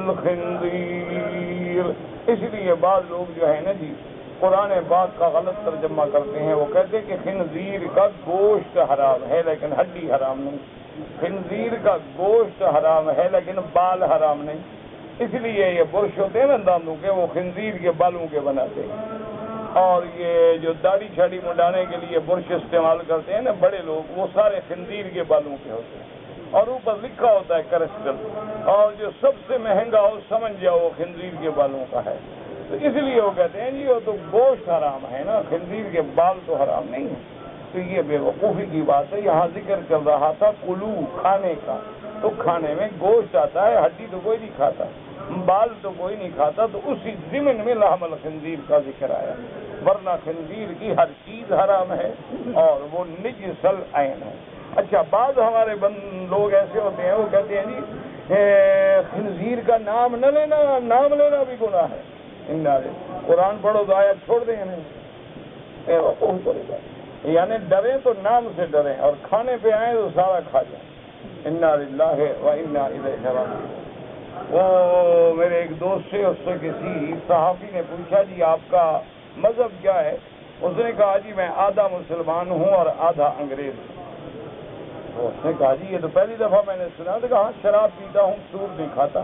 A: الْخِنزِيرِ. اس لیے بعض لوگ جو ہے نا جی قرآن پاک کا غلط ترجمہ کرتے ہیں. وہ کہتے ہیں کہ خنزیر کا گوشت حرام ہے لیکن ہڈی حرام نہیں. خنزیر کا گوشت حرام ہے لیکن بال حرام نہیں. اس لیے یہ برش ہوتے ہیں نا دانتوں کے، وہ خنزیر کے بالوں کے بناتے ہیں. اور یہ جو داڑھی چھاڑی منڈانے کے لیے برش استعمال کرتے ہیں نا بڑے لوگ، وہ سارے خنزیر کے بالوں کے ہوتے ہیں. اور اوپر لکھا ہوتا ہے کرسٹل. اور جو سب سے مہنگا ہو سمجھ جاؤ وہ خنزیر کے بالوں کا ہے. تو اس لیے وہ کہتے ہیں جی وہ تو گوشت حرام ہے نا، خنزیر کے بال تو حرام نہیں ہے. تو یہ بے وقوفی کی بات ہے. یہاں ذکر چل رہا تھا کلو، کھانے کا. تو کھانے میں گوشت آتا ہے، ہڈی تو کوئی نہیں کھاتا، بال تو کوئی نہیں کھاتا. تو اسی ضمن میں لحم الخنزیر کا ذکر آیا. ورنہ خنزیر کی ہر چیز حرام ہے اور وہ نجس العین ہے. اچھا، بعض ہمارے لوگ ایسے ہوتے ہیں وہ کہتے ہیں جی خنزیر کا نام نہ لینا، نام لینا بھی گناہ ہے. قرآن پڑھو تو آیت چھوڑ دیں یعنی ڈریں تو نام سے ڈریں اور کھانے پہ آئیں تو سارا کھا جائیں. انا للہ و انا الیہ راجعون. وہ میرے ایک دوست سے، اس سے کسی صحافی نے پوچھا جی آپ کا مذہب کیا ہے؟ اس نے کہا جی میں آدھا مسلمان ہوں اور آدھا انگریز ہوں. تو اس نے کہا جی یہ تو پہلی دفعہ میں نے سنا. تو کہا شراب پیتا ہوں، سود نہیں کھاتا.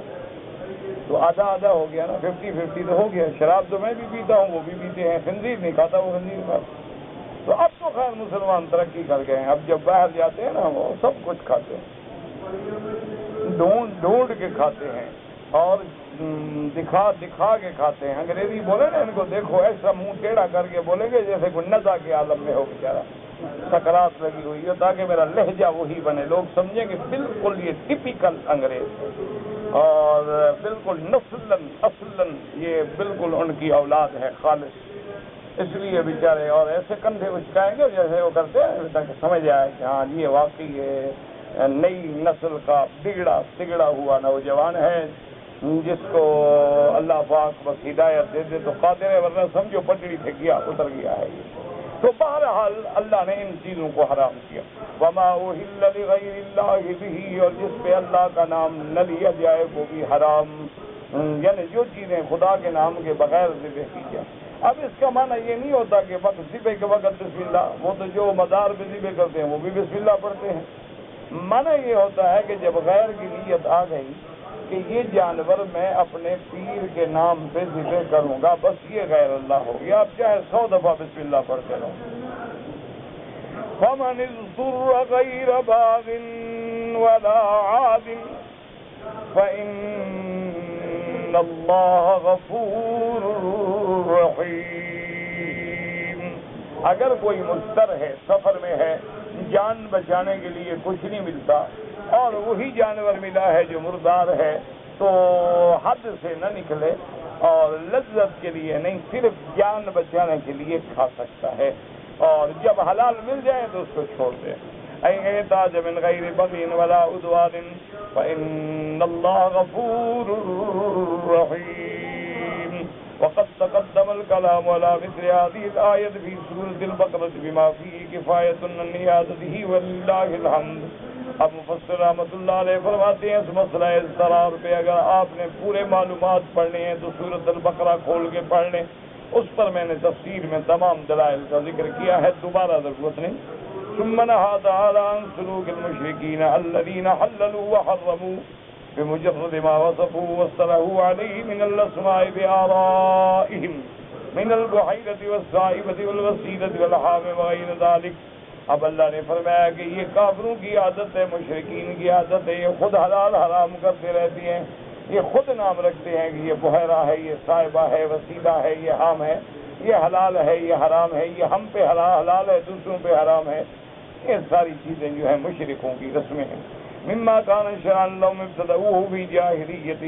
A: تو آدھا آدھا ہو گیا نا، 50-50 تو ہو گیا. شراب تو میں بھی پیتا ہوں، وہ بھی پیتے ہیں. خنزیر نہیں کھاتا، وہ خنزیر کھاتا. تو اب تو خیر مسلمان ترقی کر گئے ہیں. اب جب باہر جاتے ہیں نا وہ سب کچھ کھاتے ہیں، ڈھونڈ کے کھاتے ہیں اور دکھا کے کھاتے ہیں. انگریزی بولے نا ان کو دیکھو ایسا منہ ٹیڑھا کر کے بولیں گے جیسے کوئی نزا کے عالم میں ہو بیچارہ، سکرات لگی ہوئی ہے، تاکہ میرا لہجہ وہی بنے، لوگ سمجھیں کہ بالکل یہ ٹپیکل انگریز ہے اور بالکل اصلاً یہ بالکل ان کی اولاد ہے خالص. اس لیے بیچارے اور ایسے کندھے اچکائیں گے جیسے وہ کرتے ہیں تاکہ سمجھ آئے کہ ہاں یہ واقعی یہ نئی نسل کا بگڑا ہوا نوجوان ہے جس کو اللہ پاک بس ہدایت دے دے تو قادر ہے، ورنہ سمجھو پٹڑی سے اتر گیا ہے یہ. تو بہرحال اللہ نے ان چیزوں کو حرام کیا. وما اہل لغیر اللہ بہ، اور جس پہ اللہ کا نام نہ لیا جائے وہ بھی حرام. یعنی جو چیزیں خدا کے نام کے بغیر ذبح کی جائیں. اب اس کا معنی یہ نہیں ہوتا کہ ذبح کے وقت بسم اللہ، وہ تو جو مزار پہ ذبح کرتے ہیں وہ بھی بسم اللہ پڑھتے ہیں. معنی یہ ہوتا ہے کہ جب غیر کی نیت آ گئی کہ یہ جانور میں اپنے پیر کے نام پہ ذبح کروں گا، بس یہ غیر اللہ ہو گیا. اب چاہے 100 دفعہ بسم اللہ پڑھتے رہو. فَمَنِ اضْطُرَّ غَيْرَ بَاغٍ وَلَا عَادٍ فَإِنَّ اللَّهَ غَفُورٌ رَحِيمٌ. اگر کوئی مضطر ہے، سفر میں ہے، جان بچانے کے لیے کچھ نہیں ملتا اور وہی جانور ملا ہے جو مردار ہے، تو حد سے نہ نکلے اور لذت کے لیے نہیں، صرف جان بچانے کے لیے کھا سکتا ہے. اور جب حلال مل جائے تو اس کو چھوڑ دے. احتاج من غیر بغی ولا عدوان فإن اللہ غفور رحیم. وقد تقدم الكلام على مثل هذه الآية في سورة البقرة بما فيه كفاية عن نيادته ولله الحمد. اب مفسر رحمۃ اللہ علیہ فرماتے ہیں اس مسئلہ اضطرار پہ اگر آپ نے پورے معلومات پڑھنے ہیں تو سورۃ البقرہ کھول کے پڑھ لیں. اس پر میں نے تفسیر میں تمام دلائل کا ذکر کیا ہے، دوبارہ ضرورت نہیں. ثم نهى تعالى عن سلوك المشركين الذين حللوا وحرموا بمجرد ما وصفوا واصطلحوا عليه من الأسماء بآرائهم من البحيرة والسائبة والوسيلة والحام وغير ذلك. اب اللہ نے فرمایا کہ یہ کافروں کی عادت ہے، مشرکین کی عادت ہے، یہ خود حلال حرام کرتے رہتی ہیں، یہ خود نام رکھتے ہیں کہ یہ بحیرہ ہے، یہ سائبہ ہے، وسیلہ ہے، یہ حام ہے. یہ حلال ہے، یہ حرام ہے، یہ ہم پہ حلال ہے، دوسروں پہ حرام ہے، یہ ساری چیزیں جو ہیں مشرکوں کی رسمیں ہیں۔ مما کان شرعا لهم ابتدعوه فی جاہلیت،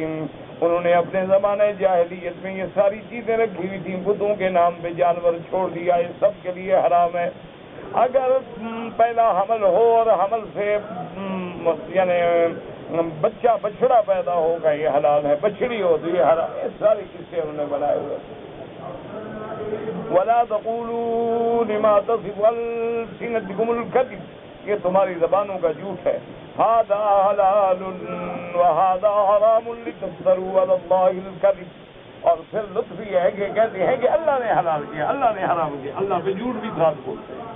A: انہوں نے اپنے زمانے جاہلیت میں یہ ساری چیزیں رکھی ہوئی تھیں، بتوں کے نام پہ جانور چھوڑ دیا، یہ سب کے لیے حرام ہے۔ اگر پہلا حمل ہو اور حمل سے یعنی بچہ بچڑا پیدا ہوگا یہ حلال ہے، بچڑی ہو تو یہ حرام ہے، ساری قصے انہوں نے بنائے ہوئے۔ وَلَا تَقُولُوا لِمَا تَصِفُ أَلْسِنَتُكُمُ الْكَذِبَ، یہ تمہاری زبانوں کا جھوٹ ہے، هَذَا حَلَالٌ وَهَذَا حَرَامٌ لِتَفْتَرُوا عَلَى اللَّهِ الْكَذِبَ، اور پھر لطف یہ ہے کہ کہتے ہیں کہ اللہ نے حلال کیا، اللہ نے حرام کیا، اللہ پہ جھوٹ بھی ساتھ بولتے ہیں،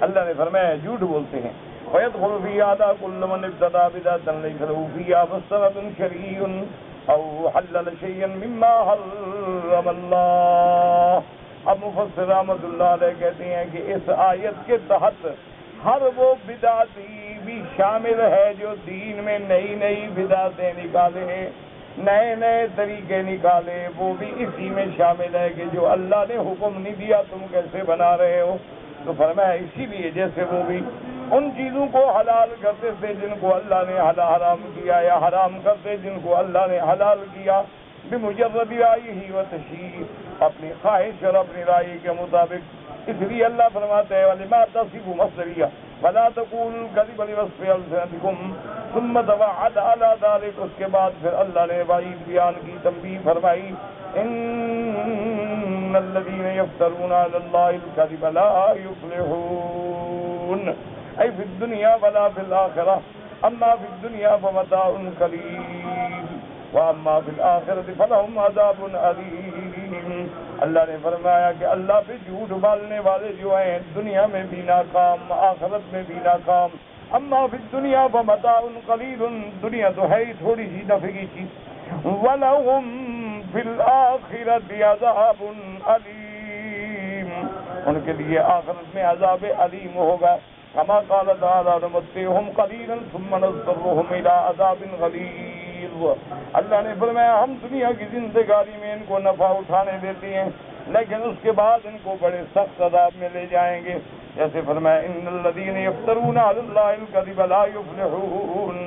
A: اللہ نے فرمایا جھوٹ بولتے ہیں۔ وَيَدْخُلُ فِي هَذَا كُلُّ مَنِ ابْتَدَعَ بِدْعَةً لَيْسَ لَهُ فِيهَا مُسْتَنَدٌ شَرْعِيٌّ أَوْ حَلَّلَ شَيْئًا مِمَّا حَرَّمَ اللَّهُ۔ اب مفسر رحمۃ اللہ علیہ کہتے ہیں کہ اس آیت کے تحت ہر وہ بدعتی بھی شامل ہے جو دین میں نئی نئی بدعتیں نکالے، نئے نئے طریقے نکالے، وہ بھی اسی میں شامل ہے کہ جو اللہ نے حکم نہیں دیا تم کیسے بنا رہے ہو۔ تو فرمایا اسی لیے جیسے وہ بھی ان چیزوں کو حلال کرتے تھے جن کو اللہ نے حرام کیا، یا حرام کرتے جن کو اللہ نے حلال کیا، بمجرد رائے ہی و تشریع، اپنی خواہش اور اپنی رائے کے مطابق۔ اس لیے اللہ فرماتے ہیں وَلِمَا تَصِفُ مَصْدَرِیہ وَلَا تَقُولُوا الْكَذِبَ لِوَصْفِ أَلْسِنَتِكُمْ ثُمَّ تَوَعَّدَ عَلَى ذَلِكَ، اس کے بعد پھر اللہ نے وعید بیان کی، تنبیہ فرمائی، إِنَّ الَّذِينَ يَفْتَرُونَ عَلَى اللَّهِ الْكَذِبَ لَا يُفْلِحُونَ، أي في الدنيا ولا في الآخرة، أما في الدنيا فمتاع قليل وأما في الآخرة فلهم عذاب أليم۔ اللہ نے فرمایا کہ اللہ پہ جھوٹ بالنے والے جو ہیں دنیا میں بھی ناکام، آخرت میں بھی ناکام۔ اما فی الدنیا فمتاع قلیل، دنیا تو ہے ہی تھوڑی سی نفع کی چیز، وَلَهُمْ فِي الْآخِرَةِ عَذَابٌ أَلِيمٌ، ان کے لیے آخرت میں عذاب علیم ہوگا۔ کما قال تعالی نمتعهم قلیلا ثم نضطرهم الى عذاب غلیظ، اللہ نے فرمایا ہم دنیا کی زندگانی میں ان کو نفع اٹھانے دیتے ہیں لیکن اس کے بعد ان کو بڑے سخت عذاب میں لے جائیں گے، جیسے فرمایا ان الذین یفترون علی اللہ الکذب لا یفلحون،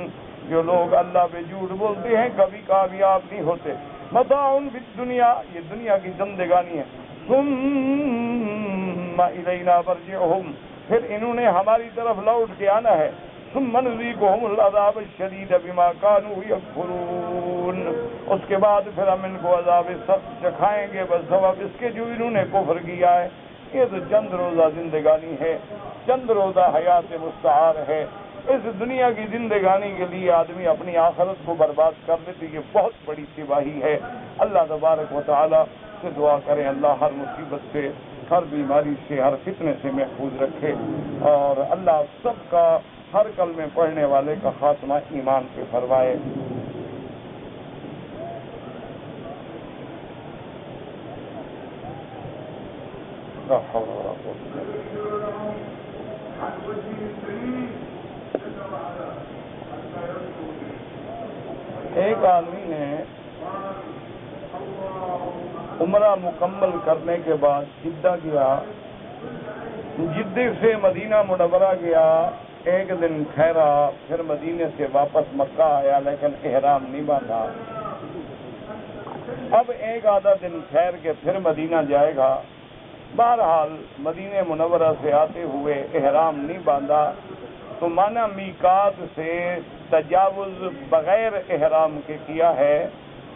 A: جو لوگ اللہ پہ جھوٹ بولتے ہیں کبھی کامیاب نہیں ہوتے۔ متاع فی الدنیا، یہ دنیا کی زندگانی ہے، ثم الینا مرجعہم، پھر انہوں نے ہماری طرف لوٹ کے آنا ہے، ثم نذیقہم العذاب الشدید بما کانوا یکفرون، اس کے بعد پھر ہم ان کو عذاب سخت چکھائیں گے بس سبب اس کے جو انہوں نے کفر کیا ہے۔ یہ تو چند روزہ زندگانی ہے، چند روزہ حیات مستعار ہے، اس دنیا کی زندگانی کے لیے آدمی اپنی آخرت کو برباد کر لیتے، یہ بہت بڑی تباہی ہے۔ اللہ تبارک و تعالی سے دعا کریں اللہ ہر مصیبت سے، ہر بیماری سے، ہر فتنے سے محفوظ رکھے، اور اللہ سب کا ہر کلمے پڑھنے والے کا خاتمہ ایمان پہ فرمائے۔ ایک آدمی نے عمرہ مکمل کرنے کے بعد جدہ گیا، جدے سے مدینہ منورہ گیا، ایک دن ٹھہرا، پھر مدینے سے واپس مکہ آیا لیکن احرام نہیں باندھا۔ اب ایک آدھا دن ٹھہر کے پھر مدینہ جائے گا، بہرحال مدینہ منورہ سے آتے ہوئے احرام نہیں باندھا، تو مانا میقات سے تجاوز بغیر احرام کے کیا ہے،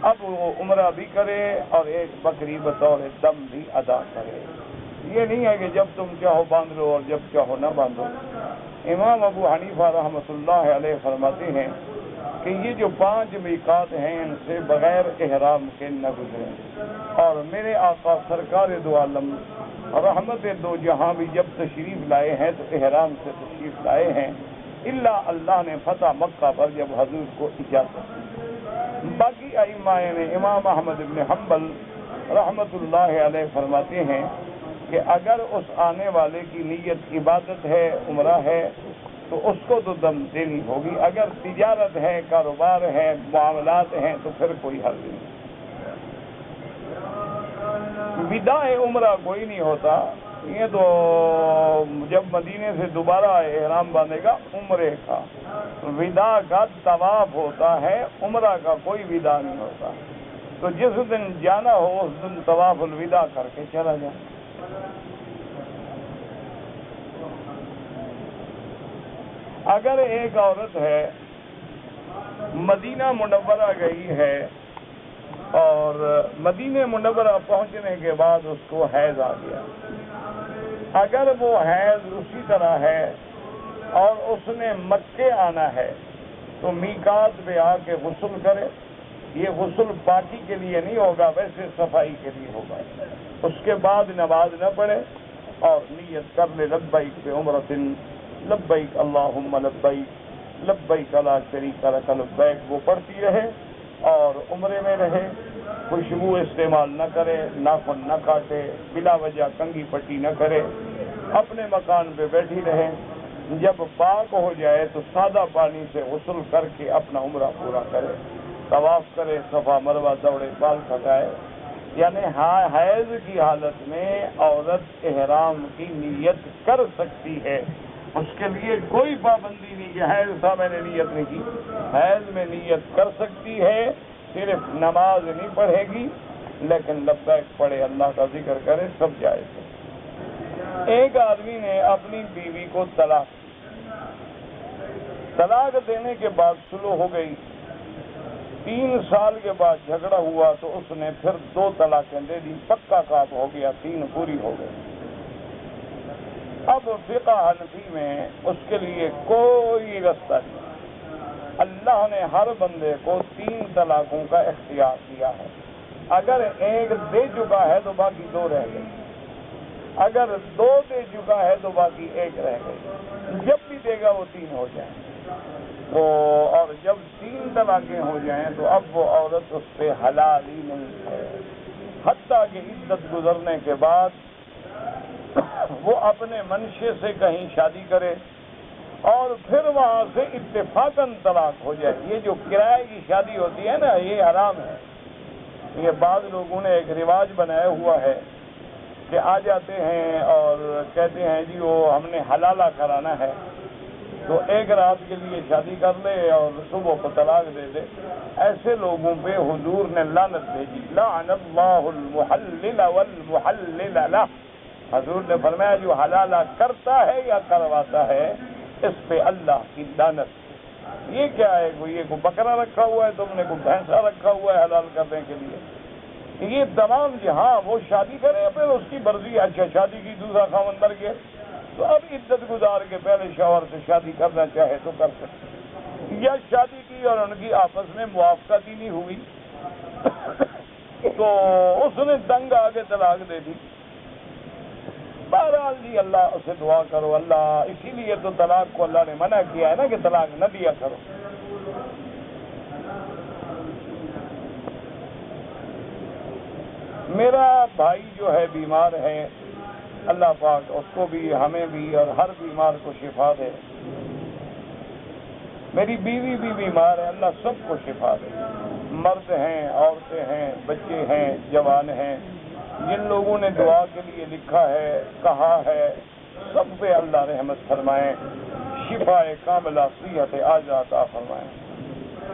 A: اب وہ عمرہ بھی کرے اور ایک بکری بطور دم بھی ادا کرے۔ یہ نہیں ہے کہ جب تم چاہو باندھ لو اور جب چاہو نہ باندھو۔ امام ابو حنیفہ رحمۃ اللہ علیہ فرماتے ہیں کہ یہ جو 5 میقات ہیں ان سے بغیر احرام کے نہ گزریں، اور میرے آقا سرکار دو عالم رحمت دو جہاں بھی جب تشریف لائے ہیں تو احرام سے تشریف لائے ہیں، الا اللہ نے فتح مکہ پر جب حضور کو اجازت دی۔ باقی ائمہ نے امام احمد بن حنبل رحمت اللہ علیہ فرماتے ہیں کہ اگر اس آنے والے کی نیت عبادت ہے، عمرہ ہے، تو اس کو تو دم دینی ہوگی، اگر تجارت ہے، کاروبار ہے، معاملات ہیں تو پھر کوئی حرج نہیں۔ ودا عمرہ کوئی نہیں ہوتا، یہ تو جب مدینے سے دوبارہ احرام باندھے گا عمرے کا ودا کا طواف ہوتا ہے، عمرہ کا کوئی ودا نہیں ہوتا۔ تو جس دن جانا ہو اس دن طواف الوداع کر کے چلا جائے۔ اگر ایک عورت ہے مدینہ منورہ گئی ہے اور مدینہ منورہ پہنچنے کے بعد اس کو حیض آ گیا، اگر وہ حیض اسی طرح ہے اور اس نے مکے آنا ہے تو میقات پہ آ کے غسل کرے۔ یہ غسل پاکی کے لیے نہیں ہوگا، ویسے صفائی کے لیے ہوگا۔ اس کے بعد نماز نہ پڑھے اور نیت کر لے لبیک بے عمرۃ لبیک اللہم لبیک لبیک لا شریک لک لبیک، وہ پڑھتی رہے اور عمرے میں رہے، خوشبو استعمال نہ کرے، ناخن نہ کاٹے، بلا وجہ کنگھی پٹی نہ کرے، اپنے مکان پہ بیٹھی رہے۔ جب پاک ہو جائے تو سادہ پانی سے غسل کر کے اپنا عمرہ پورا کرے، طواف کرے، صفا مروہ دوڑے، بال کٹائے۔ یعنی حیض کی حالت میں عورت احرام کی نیت کر سکتی ہے، اس کے لیے کوئی پابندی نہیں کہ حیض تھا میں نے نیت نہیں کی۔ حیض میں نیت کر سکتی ہے، صرف نماز نہیں پڑھے گی لیکن لبیک پڑھے، اللہ کا ذکر کرے، سب جائز ہے۔ ایک آدمی نے اپنی بیوی کو طلاق دینے کے بعد سلو ہو گئی، 3 سال کے بعد جھگڑا ہوا تو اس نے پھر 2 طلاقیں دے دی، پکا کام ہو گیا، 3 پوری ہو گئی۔ اب فقہ حنفی میں اس کے لیے کوئی رستہ نہیں، اللہ نے ہر بندے کو 3 طلاقوں کا اختیار دیا ہے۔ اگر ایک دے چکا ہے تو باقی 2 رہ گئے، اگر 2 دے چکا ہے تو باقی 1 رہ گئی، جب بھی دے گا وہ 3 ہو جائیں۔ تو اور جب 3 طلاقیں ہو جائیں تو اب وہ عورت اس پہ حلال ہی نہیں ہے، حتیٰ کہ عدت گزرنے کے بعد وہ اپنے منشے سے کہیں شادی کرے اور پھر وہاں سے اتفاقاً طلاق ہو جائے۔ یہ جو کرائے کی شادی ہوتی ہے نا، یہ حرام ہے۔ یہ بعض لوگوں نے ایک رواج بنایا ہوا ہے کہ آ جاتے ہیں اور کہتے ہیں جی وہ ہم نے حلالہ کرانا ہے، تو 1 رات کے لیے شادی کر لے اور صبح کو طلاق دے دے۔ ایسے لوگوں پہ حضور نے لعنت بھیجی، لعن اللہ المحلل والمحلل لہ۔ حضور نے فرمایا جو حلالہ کرتا ہے یا کرواتا ہے اس پہ اللہ کی لعنت۔ یہ کیا ہے؟ یہ کوئی بکرا رکھا ہوا ہے تم نے، کوئی بھینسا رکھا ہوا ہے حلال کرنے کے لیے؟ یہ تمام جہاں وہ شادی کرے پھر اس کی مرضی، اچھا شادی کی دوسرا خاوند مر گیا تو اب عدت گزار کے پہلے شوہر سے شادی کرنا چاہے تو کر سکتے، یا شادی کی اور ان کی آپس میں موافقت ہی نہیں ہوئی تو اس نے تنگ آ کے طلاق دے دی۔ بہرحال جی اللہ اسے دعا کرو، اللہ اسی لیے تو طلاق کو اللہ نے منع کیا ہے نا کہ طلاق نہ دیا کرو۔ میرا بھائی جو ہے بیمار ہے، اللہ پاک اس کو بھی ہمیں بھی اور ہر بیمار کو شفا دے۔ میری بیوی بھی بیمار ہے، اللہ سب کو شفا دے۔ مرد ہیں، عورتیں ہیں، بچے ہیں، جوان ہیں، جن لوگوں نے دعا کے لیے لکھا ہے، کہا ہے، سب پہ اللہ رحمت فرمائے، شفا کاملہ، صحت عاجلہ عطا فرمائے۔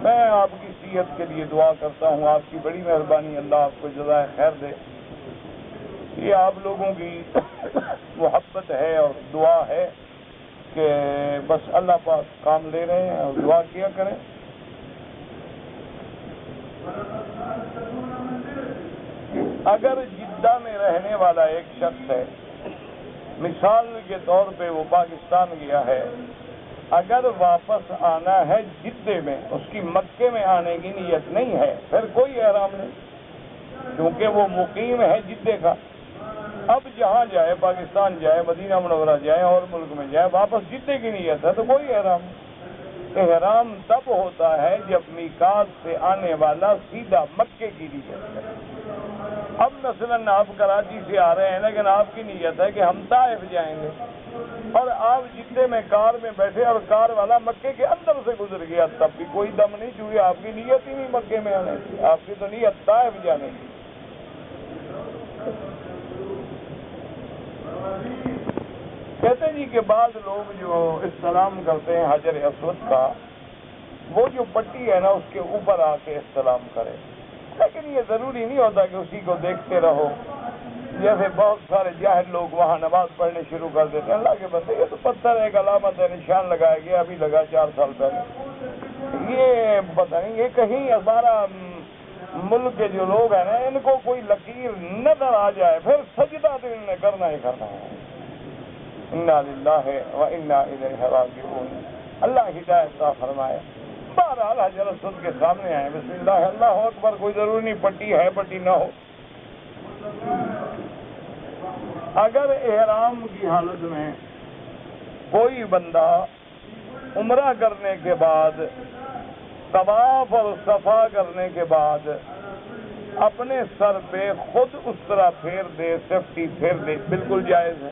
A: میں آپ کی صحت کے لیے دعا کرتا ہوں، آپ کی بڑی مہربانی، اللہ آپ کو جزائے خیر دے۔ یہ آپ لوگوں کی محبت ہے اور دعا ہے کہ بس اللہ پاک کام لے رہے ہیں اور دعا کیا کریں۔ اگر جدہ میں رہنے والا ایک شخص ہے، مثال کے طور پہ وہ پاکستان گیا ہے، اگر واپس آنا ہے جدے میں، اس کی مکے میں آنے کی نیت نہیں ہے، پھر کوئی احرام نہیں، کیونکہ وہ مقیم ہے جدے کا۔ اب جہاں جائے، پاکستان جائے، مدینہ منورہ جائے اور ملک میں جائے، واپس جدے کی نیت ہے تو کوئی احرام نہیں۔ احرام تب ہوتا ہے جب میقات سے آنے والا سیدھا مکے کی نیت ہے۔ اب مثلاً آپ کراچی سے آ رہے ہیں لیکن آپ کی نیت ہے کہ ہم طائف جائیں گے اور آپ جدے میں کار میں بیٹھے اور کار والا مکے کے اندر سے گزر گیا، تب بھی کوئی دم نہیں چوئی، آپ کی نیت ہی نہیں مکے میں آنے کی، آپ کی تو نیت طائف جانے کی۔ کہتے ہیں جی کہ بعض لوگ جو استلام کرتے ہیں حجر اسود کا، وہ جو پٹی ہے نا اس کے اوپر آ کے استلام کرے، لیکن یہ ضروری نہیں ہوتا کہ اسی کو دیکھتے رہو۔ جیسے بہت سارے جاہل لوگ وہاں نماز پڑھنے شروع کر دیتے ہیں، اللہ کے بندے یہ تو پتھر ایک علامت ہے، نشان لگایا گیا، ابھی لگا 4 سال پہلے، یہ پتہ نہیں یہ کہیں ہمارا ملک کے جو لوگ ہیں نا ان کو کوئی لکیر نظر آ جائے پھر سجدہ تو انہوں نے کرنا ہی کرنا ہے۔ انا للہ و انا الیہ راجعون، اللہ ہدایت عطا فرمائے۔ بہرحال حجر اسود کے سامنے آئے، بسم اللہ اللہ اکبر، کوئی ضروری نہیں پٹی ہے پٹی نہ ہو۔ اگر احرام کی حالت میں کوئی بندہ عمرہ کرنے کے بعد، طواف اور صفا کرنے کے بعد اپنے سر پہ خود اس طرح پھیر دے، سیفٹی پھیر دے، بالکل جائز ہے۔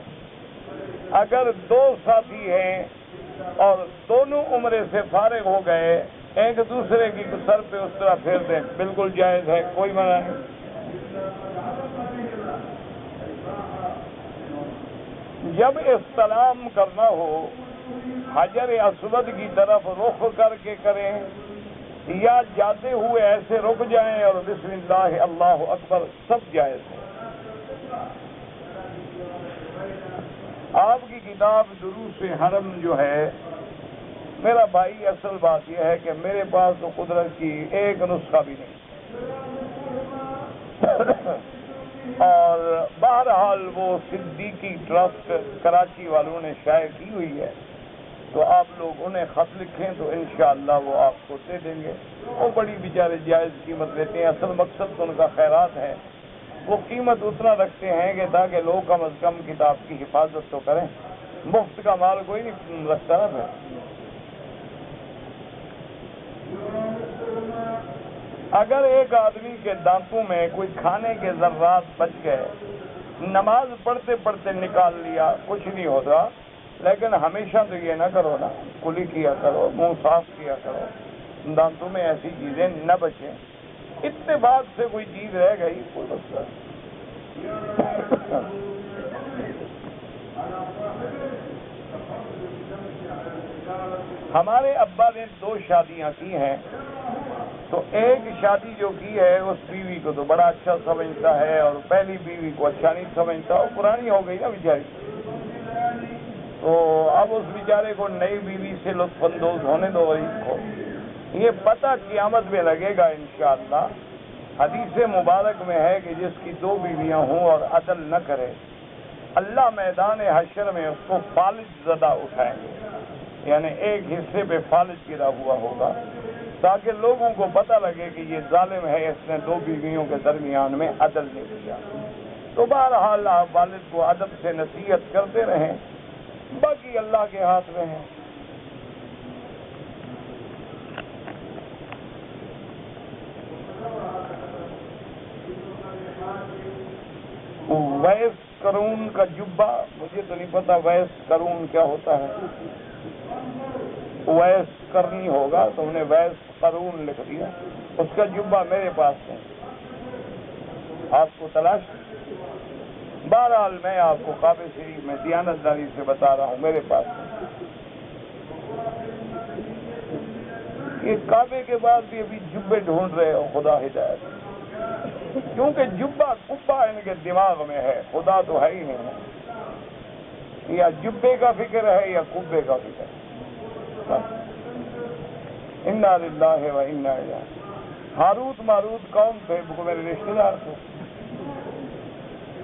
A: اگر 2 ساتھی ہیں اور دونوں عمرے سے فارغ ہو گئے، ایک دوسرے کی سر پہ اس طرح پھیر دیں، بالکل جائز ہے، کوئی منع نہیں۔ جب استلام کرنا ہو حجر اسود کی طرف رخ کر کے کریں یا جاتے ہوئے ایسے رک جائیں اور بسم اللہ اللہ اکبر، سب جائز ہے۔ آپ کی کتاب دروس حرم جو ہے، میرا بھائی اصل بات یہ ہے کہ میرے پاس تو قدرت کی ایک نسخہ بھی نہیں، اور بہرحال وہ صدیقی ٹرسٹ کراچی والوں نے شائع کی ہوئی ہے، تو آپ لوگ انہیں خط لکھیں تو انشاءاللہ وہ آپ کو دے دیں گے۔ وہ بڑی بیچارے جائز قیمت لیتے ہیں، اصل مقصد تو ان کا خیرات ہے، وہ قیمت اتنا رکھتے ہیں کہ تاکہ لوگ کم از کم کتاب کی حفاظت تو کریں، مفت کا مال کوئی نہیں رکھتا نا پھر۔ اگر ایک آدمی کے دانتوں میں کوئی کھانے کے ذرات بچ گئے، نماز پڑھتے پڑھتے نکال لیا، کچھ نہیں ہوتا، لیکن ہمیشہ تو یہ نہ کرو نا، کلی کیا کرو، منہ صاف کیا کرو، دانتوں میں ایسی چیزیں نہ بچیں۔ اتفاق سے کوئی چیز رہ گئی، کوئی مسئلہ ہمارے ابا نے 2 شادیاں کی ہیں، تو ایک شادی جو کی ہے اس بیوی کو تو بڑا اچھا سمجھتا ہے، اور پہلی بیوی کو اچھا نہیں سمجھتا، وہ پرانی ہو گئی نا بیچاری، تو اب اس بیچارے کو نئی بیوی سے لطف اندوز ہونے دو غریب کو۔ یہ پتہ قیامت میں لگے گا انشاءاللہ۔ حدیث مبارک میں ہے کہ جس کی 2 بیویاں ہوں اور عدل نہ کرے، اللہ میدان حشر میں اس کو فالج زدہ اٹھائیں گے، یعنی ایک حصے پہ فالج گرا ہوا ہوگا، تاکہ لوگوں کو پتہ لگے کہ یہ ظالم ہے، اس نے 2 بیویوں کے درمیان میں عدل نہیں کیا۔ تو بہرحال آپ والد کو ادب سے نصیحت کرتے رہیں، باقی اللہ کے ہاتھ میں ہے۔ ویس قرون کا جبہ، مجھے تو نہیں پتا ویس قرون کیا ہوتا ہے، ویس کرنی ہوگا تو انہیں ویس قرون لکھ دیا، اس کا جبہ میرے پاس ہے، آپ کو تلاش۔ بہرحال میں آپ کو کعبہ شریف میں دیانت داری سے بتا رہا ہوں، میرے پاس ہے۔ یہ کعبے کے بعد بھی ابھی جبے ڈھونڈ رہے ہو، خدا ہدایت، کیونکہ جبہ کبا ان کے دماغ میں ہے، خدا تو ہے ہی نہیں، یا جبے کا فکر ہے یا کبے کا فکر ہے۔ انا للہ و انا الیہ۔ ہاروت ماروت کون تھے؟ وہ میرے رشتے دار تھے،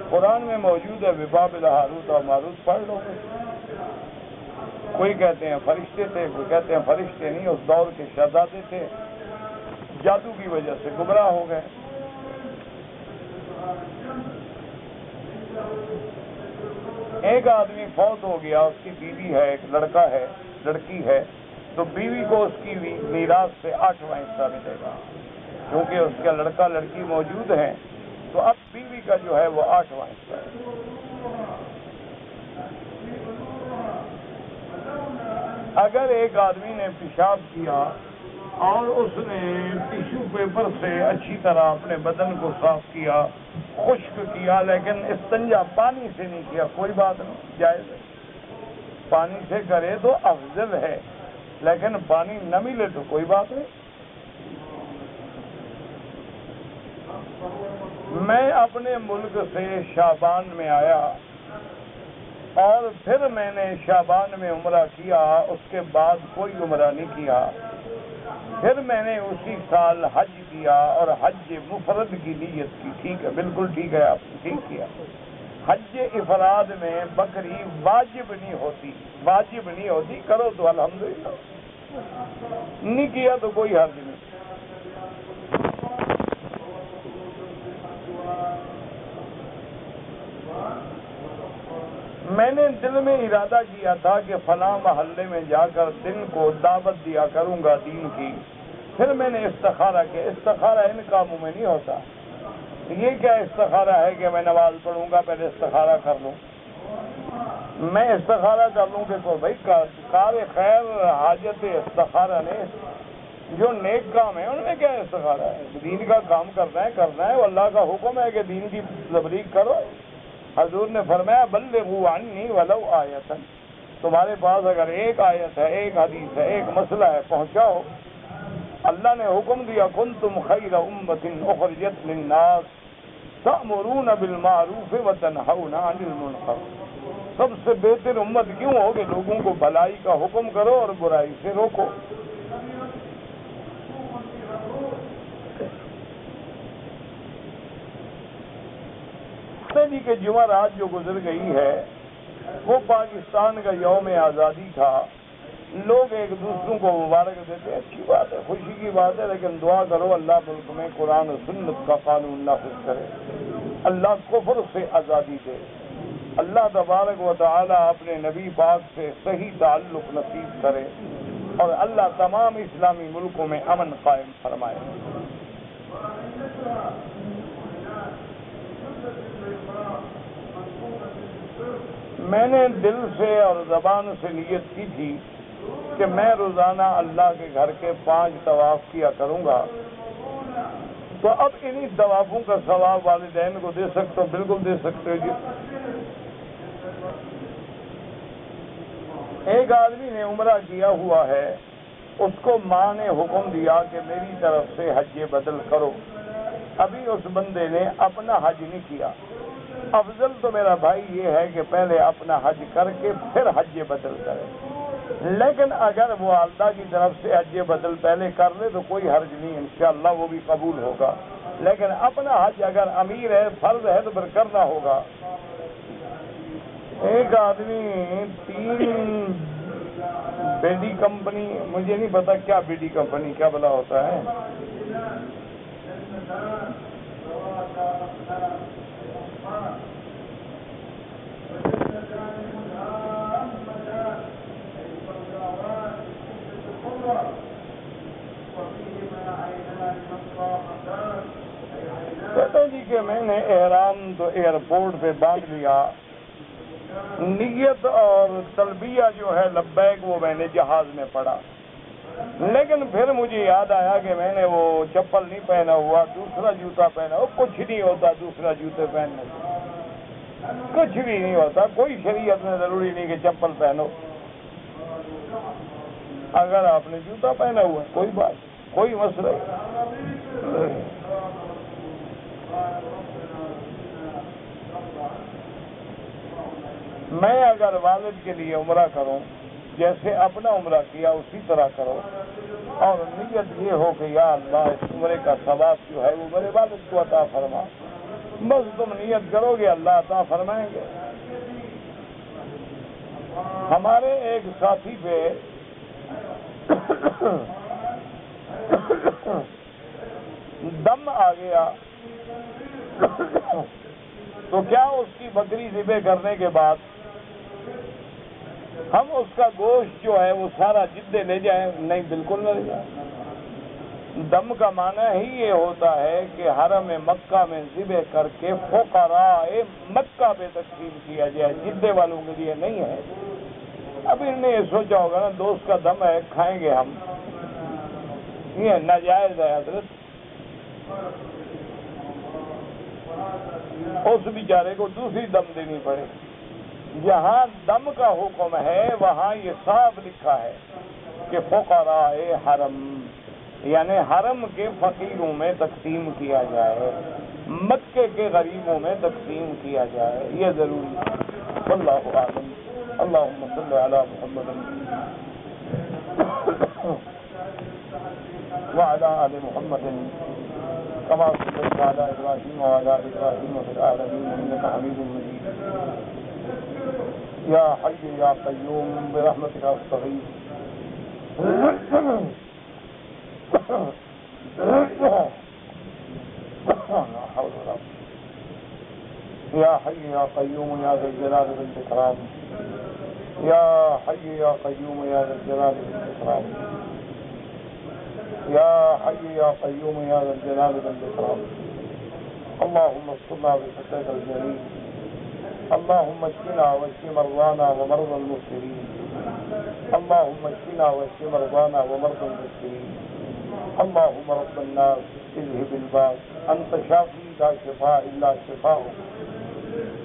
A: قرآن میں موجود ہے، ببابل ہاروت اور ماروت، پڑھ لو گے۔ کوئی کہتے ہیں فرشتے تھے، کوئی کہتے ہیں فرشتے نہیں، اس دور کے شہزادے تھے، جادو کی وجہ سے گمراہ ہو گئے۔ ایک آدمی فوت ہو گیا، اس کی بیوی ہے، ایک لڑکا ہے، لڑکی ہے، تو بیوی کو اس کی میراث سے 8واں حصہ ملے گا، کیونکہ اس کا لڑکا لڑکی موجود ہیں، تو اب بیوی کا جو ہے وہ 8واں حصہ ہے۔ اگر ایک آدمی نے پیشاب کیا اور اس نے ٹیشو پیپر سے اچھی طرح اپنے بدن کو صاف کیا خشک کیا لیکن استنجا پانی سے نہیں کیا، کوئی بات نہیں، جائز ہے، پانی سے کرے تو افضل ہے، لیکن پانی نہ ملے تو کوئی بات نہیں۔ میں اپنے ملک سے شعبان میں آیا اور پھر میں نے شعبان میں عمرہ کیا، اس کے بعد کوئی عمرہ نہیں کیا۔ پھر میں نے اسی سال حج کیا اور حج مفرد کی نیت کی۔ ٹھیک ہے، بالکل ٹھیک ہے، آپ نے ٹھیک کیا۔ حج افراد میں بکری واجب نہیں ہوتی، واجب نہیں ہوتی، کرو تو الحمدللہ، نہیں کیا تو کوئی حرج نہیں۔ میں نے دل میں ارادہ کیا تھا کہ فلاں محلے میں جا کر دن کو دعوت دیا کروں گا دین کی۔ پھر میں نے استخارہ کیا، استخارہ ان کاموں میں نہیں ہوتا۔ یہ کیا استخارہ ہے کہ میں نماز پڑھوں گا پہلے استخارہ کر لوں؟ میں استخارہ کر لوں کہ تو بھائی کار خیر حاجت استخارہ نے جو نیک کام ہے ان میں کیا استخارہ ہے؟ دین کا کام کرنا ہے، وہ اللہ کا حکم ہے کہ دین کی تبلیغ کرو۔ حضور نے فرمایا بلغوا عنی ولو آیۃ، تمہارے پاس اگر ایک آیت ہے، ایک حدیث ہے، ایک مسئلہ ہے، پہنچاؤ۔ اللہ نے حکم دیا کنتم خیر امۃ اخرجت للناس تأمرون بالمعروف وتنہون عن المنکر، سب سے بہتر امت کیوں ہو کہ لوگوں کو بھلائی کا حکم کرو اور برائی سے روکو۔ جی کہ جمعرات جو گزر گئی ہے وہ پاکستان کا یوم آزادی تھا، لوگ ایک دوسروں کو مبارک دیتے، اچھی بات ہے، خوشی کی بات ہے، لیکن دعا کرو اللہ ملک میں قرآن و سنت کا قانون نافذ کرے، اللہ کفر سے آزادی دے، اللہ تبارک و تعالی اپنے نبی پاک سے صحیح تعلق نصیب کرے، اور اللہ تمام اسلامی ملکوں میں امن قائم فرمائے۔ میں نے دل سے اور زبان سے نیت کی تھی کہ میں روزانہ اللہ کے گھر کے 5 طواف کیا کروں گا، تو اب انہی طوافوں کا ثواب والدین کو دے سکتے ہو؟ بالکل دے سکتے ہو جی۔ ایک آدمی نے عمرہ کیا ہوا ہے، اس کو ماں نے حکم دیا کہ میری طرف سے حج بدل کرو، ابھی اس بندے نے اپنا حج نہیں کیا۔ افضل تو میرا بھائی یہ ہے کہ پہلے اپنا حج کر کے پھر حج بدل کرے، لیکن اگر وہ والدہ کی طرف سے حج بدل پہلے کر لے تو کوئی حرج نہیں، انشاءاللہ وہ بھی قبول ہوگا، لیکن اپنا حج اگر امیر ہے، فرض ہے، تو پھر کرنا ہوگا۔ ایک آدمی 3 بیڈی کمپنی، مجھے نہیں پتا کیا بیڈی کمپنی کیا بلا ہوتا ہے، کہتے جی کہ میں نے احرام تو ایئرپورٹ پہ باندھ لیا، نیت اور تلبیہ جو ہے لبیک وہ میں نے جہاز میں پڑھا، لیکن پھر مجھے یاد آیا کہ میں نے وہ چپل نہیں پہنا ہوا، دوسرا جوتا پہنا ہوا۔ کچھ نہیں ہوتا دوسرا جوتے پہننے سے، کچھ بھی نہیں ہوتا، کوئی شریعت میں ضروری نہیں کہ چپل پہنو، اگر آپ نے جوتا پہنا ہوا کوئی بات، کوئی مسئلہ نہیں۔ میں اگر والد کے لیے عمرہ کروں، جیسے اپنا عمرہ کیا اسی طرح کرو، اور نیت یہ ہو کہ یا اللہ اس عمرے کا ثواب جو ہے وہ میرے والد کو عطا فرما، بس تم نیت کرو گے اللہ عطا فرمائیں گے۔ ہمارے ایک ساتھی پہ دم آ گیا، تو کیا اس کی بکری ذبح کرنے کے بعد ہم اس کا گوشت جو ہے وہ سارا جدے لے جائیں؟ نہیں، بالکل نہ لے جائیں۔ دم کا معنی ہی یہ ہوتا ہے کہ حرم مکہ میں ذبح کر کے فقراء مکہ پہ تقسیم کیا جائے، جدے والوں کے لیے نہیں ہے۔ اب انہوں نے یہ سوچا ہوگا نا دوست کا دم ہے کھائیں گے ہم، یہ ناجائز ہے حضرت۔ اس بیچارے کو دوسری دم دینی پڑے. جہاں دم کا حکم ہے وہاں یہ صاف لکھا ہے کہ فقراء حرم یعنی حرم کے فقیروں میں تقسیم کیا جائے، مکے کے غریبوں میں تقسیم کیا جائے، یہ ضروری ہے. واللہ اعلم. اللہم صل علی محمد وعلی آل محمد كما صليت على إبراهيم وعلى آل إبراهيم في العالمين إنك حميد مجيد. يا حي يا قيوم برحمتك أستغيث. يا حي يا قيوم يا ذا الجلال والإكرام. يا حي يا قيوم يا ذا الجلال والإكرام. يا حي يا قيوم يا ذا الجلال والإكرام. اللهم استرنا بسترك الجليل. اللهم اشفنا واشف مرضانا ومرضى المسلمين. اللهم اشفنا واشف مرضانا ومرضى المسلمين. اللهم رب الناس اذهب الباس انت شافي لا شفاء الا شفاؤك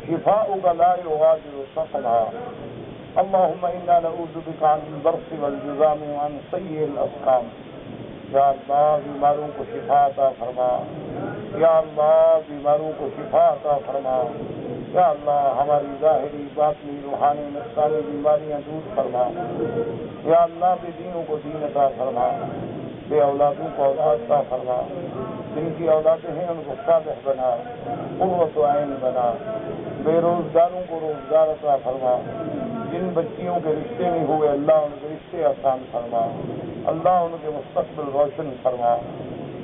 A: شفاؤك لا يغادر سقما. اللهم انا نعوذ بك عن البرص والجذام وعن سيء الاسقام. یا اللہ بیماروں کو شفا عطا فرما. یا اللہ بیماروں کو شفا عطا فرما. یا اللہ ہماری ظاہری باطنی روحانی نفسانی بیماریاں دور فرما. یا اللہ بے دینوں کو دین عطا فرما. بے اولادوں کو اولاد عطا فرما. جن کی اولادیں ہیں ان کو صالح بنا، قرۃ عین بنا. بے روزگاروں کو روزگار عطا فرما. جن بچیوں کے رشتے نہیں ہوئے اللہ ان کے رشتے آسان فرما. اللہ ان کے مستقبل روشن فرما.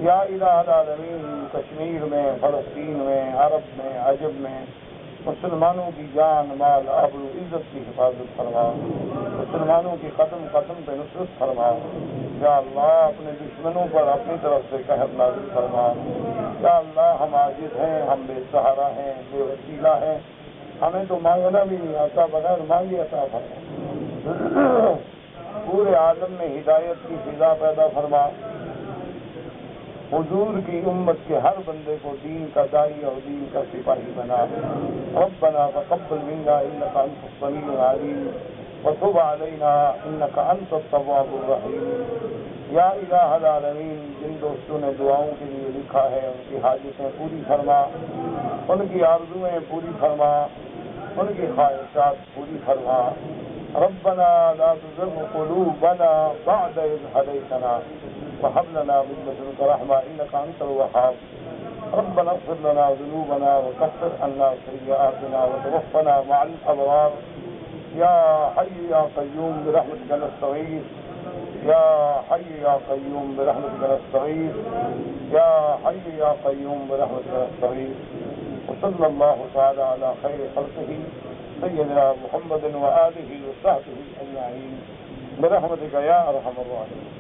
A: یا الہ العالمین کشمیر میں، فلسطین میں، عرب میں، عجب میں مسلمانوں کی جان مال آبرو عزت کی حفاظت فرما. مسلمانوں کی قدم قدم پہ نصرت فرما. یا اللہ اپنے دشمنوں پر اپنی طرف سے قہر نازل فرما. یا اللہ ہم عاجز ہیں، ہم بے سہارا ہیں، بے وسیلہ ہیں، ہمیں تو مانگنا بھی نہیں آتا، بغیر مانگے عطا فرما. پورے عالم میں ہدایت کی فضا پیدا فرما. حضور کی امت کے ہر بندے کو دین کا داعی اور دین کا سپاہی بنا. ربنا تقبل منا انك انت السميع العليم وتب علينا انك انت التواب الرحيم. یا الہ العالمین جن دوستوں نے دعاؤں کے لیے لکھا ہے ان کی حاجتیں پوری فرما، ان کی آرزویں پوری فرما، ان کی خواہشات پوری فرما. ربنا لا تزغ قلوبنا بعد إذ هديتنا وهب لنا من لدنك رحمة إنك أنت الوهاب. ربنا اغفر لنا ذنوبنا وكفر عنا سيئاتنا وتوفنا مع الأبرار. يا حي يا قيوم برحمتك نستغيث. يا حي يا قيوم برحمتك نستغيث. يا حي يا قيوم برحمتك نستغيث. وصلى الله تعالى على خير خلقه سيدنا محمد وآله وصحبه أجمعين برحمتك يا أرحم الراحمين.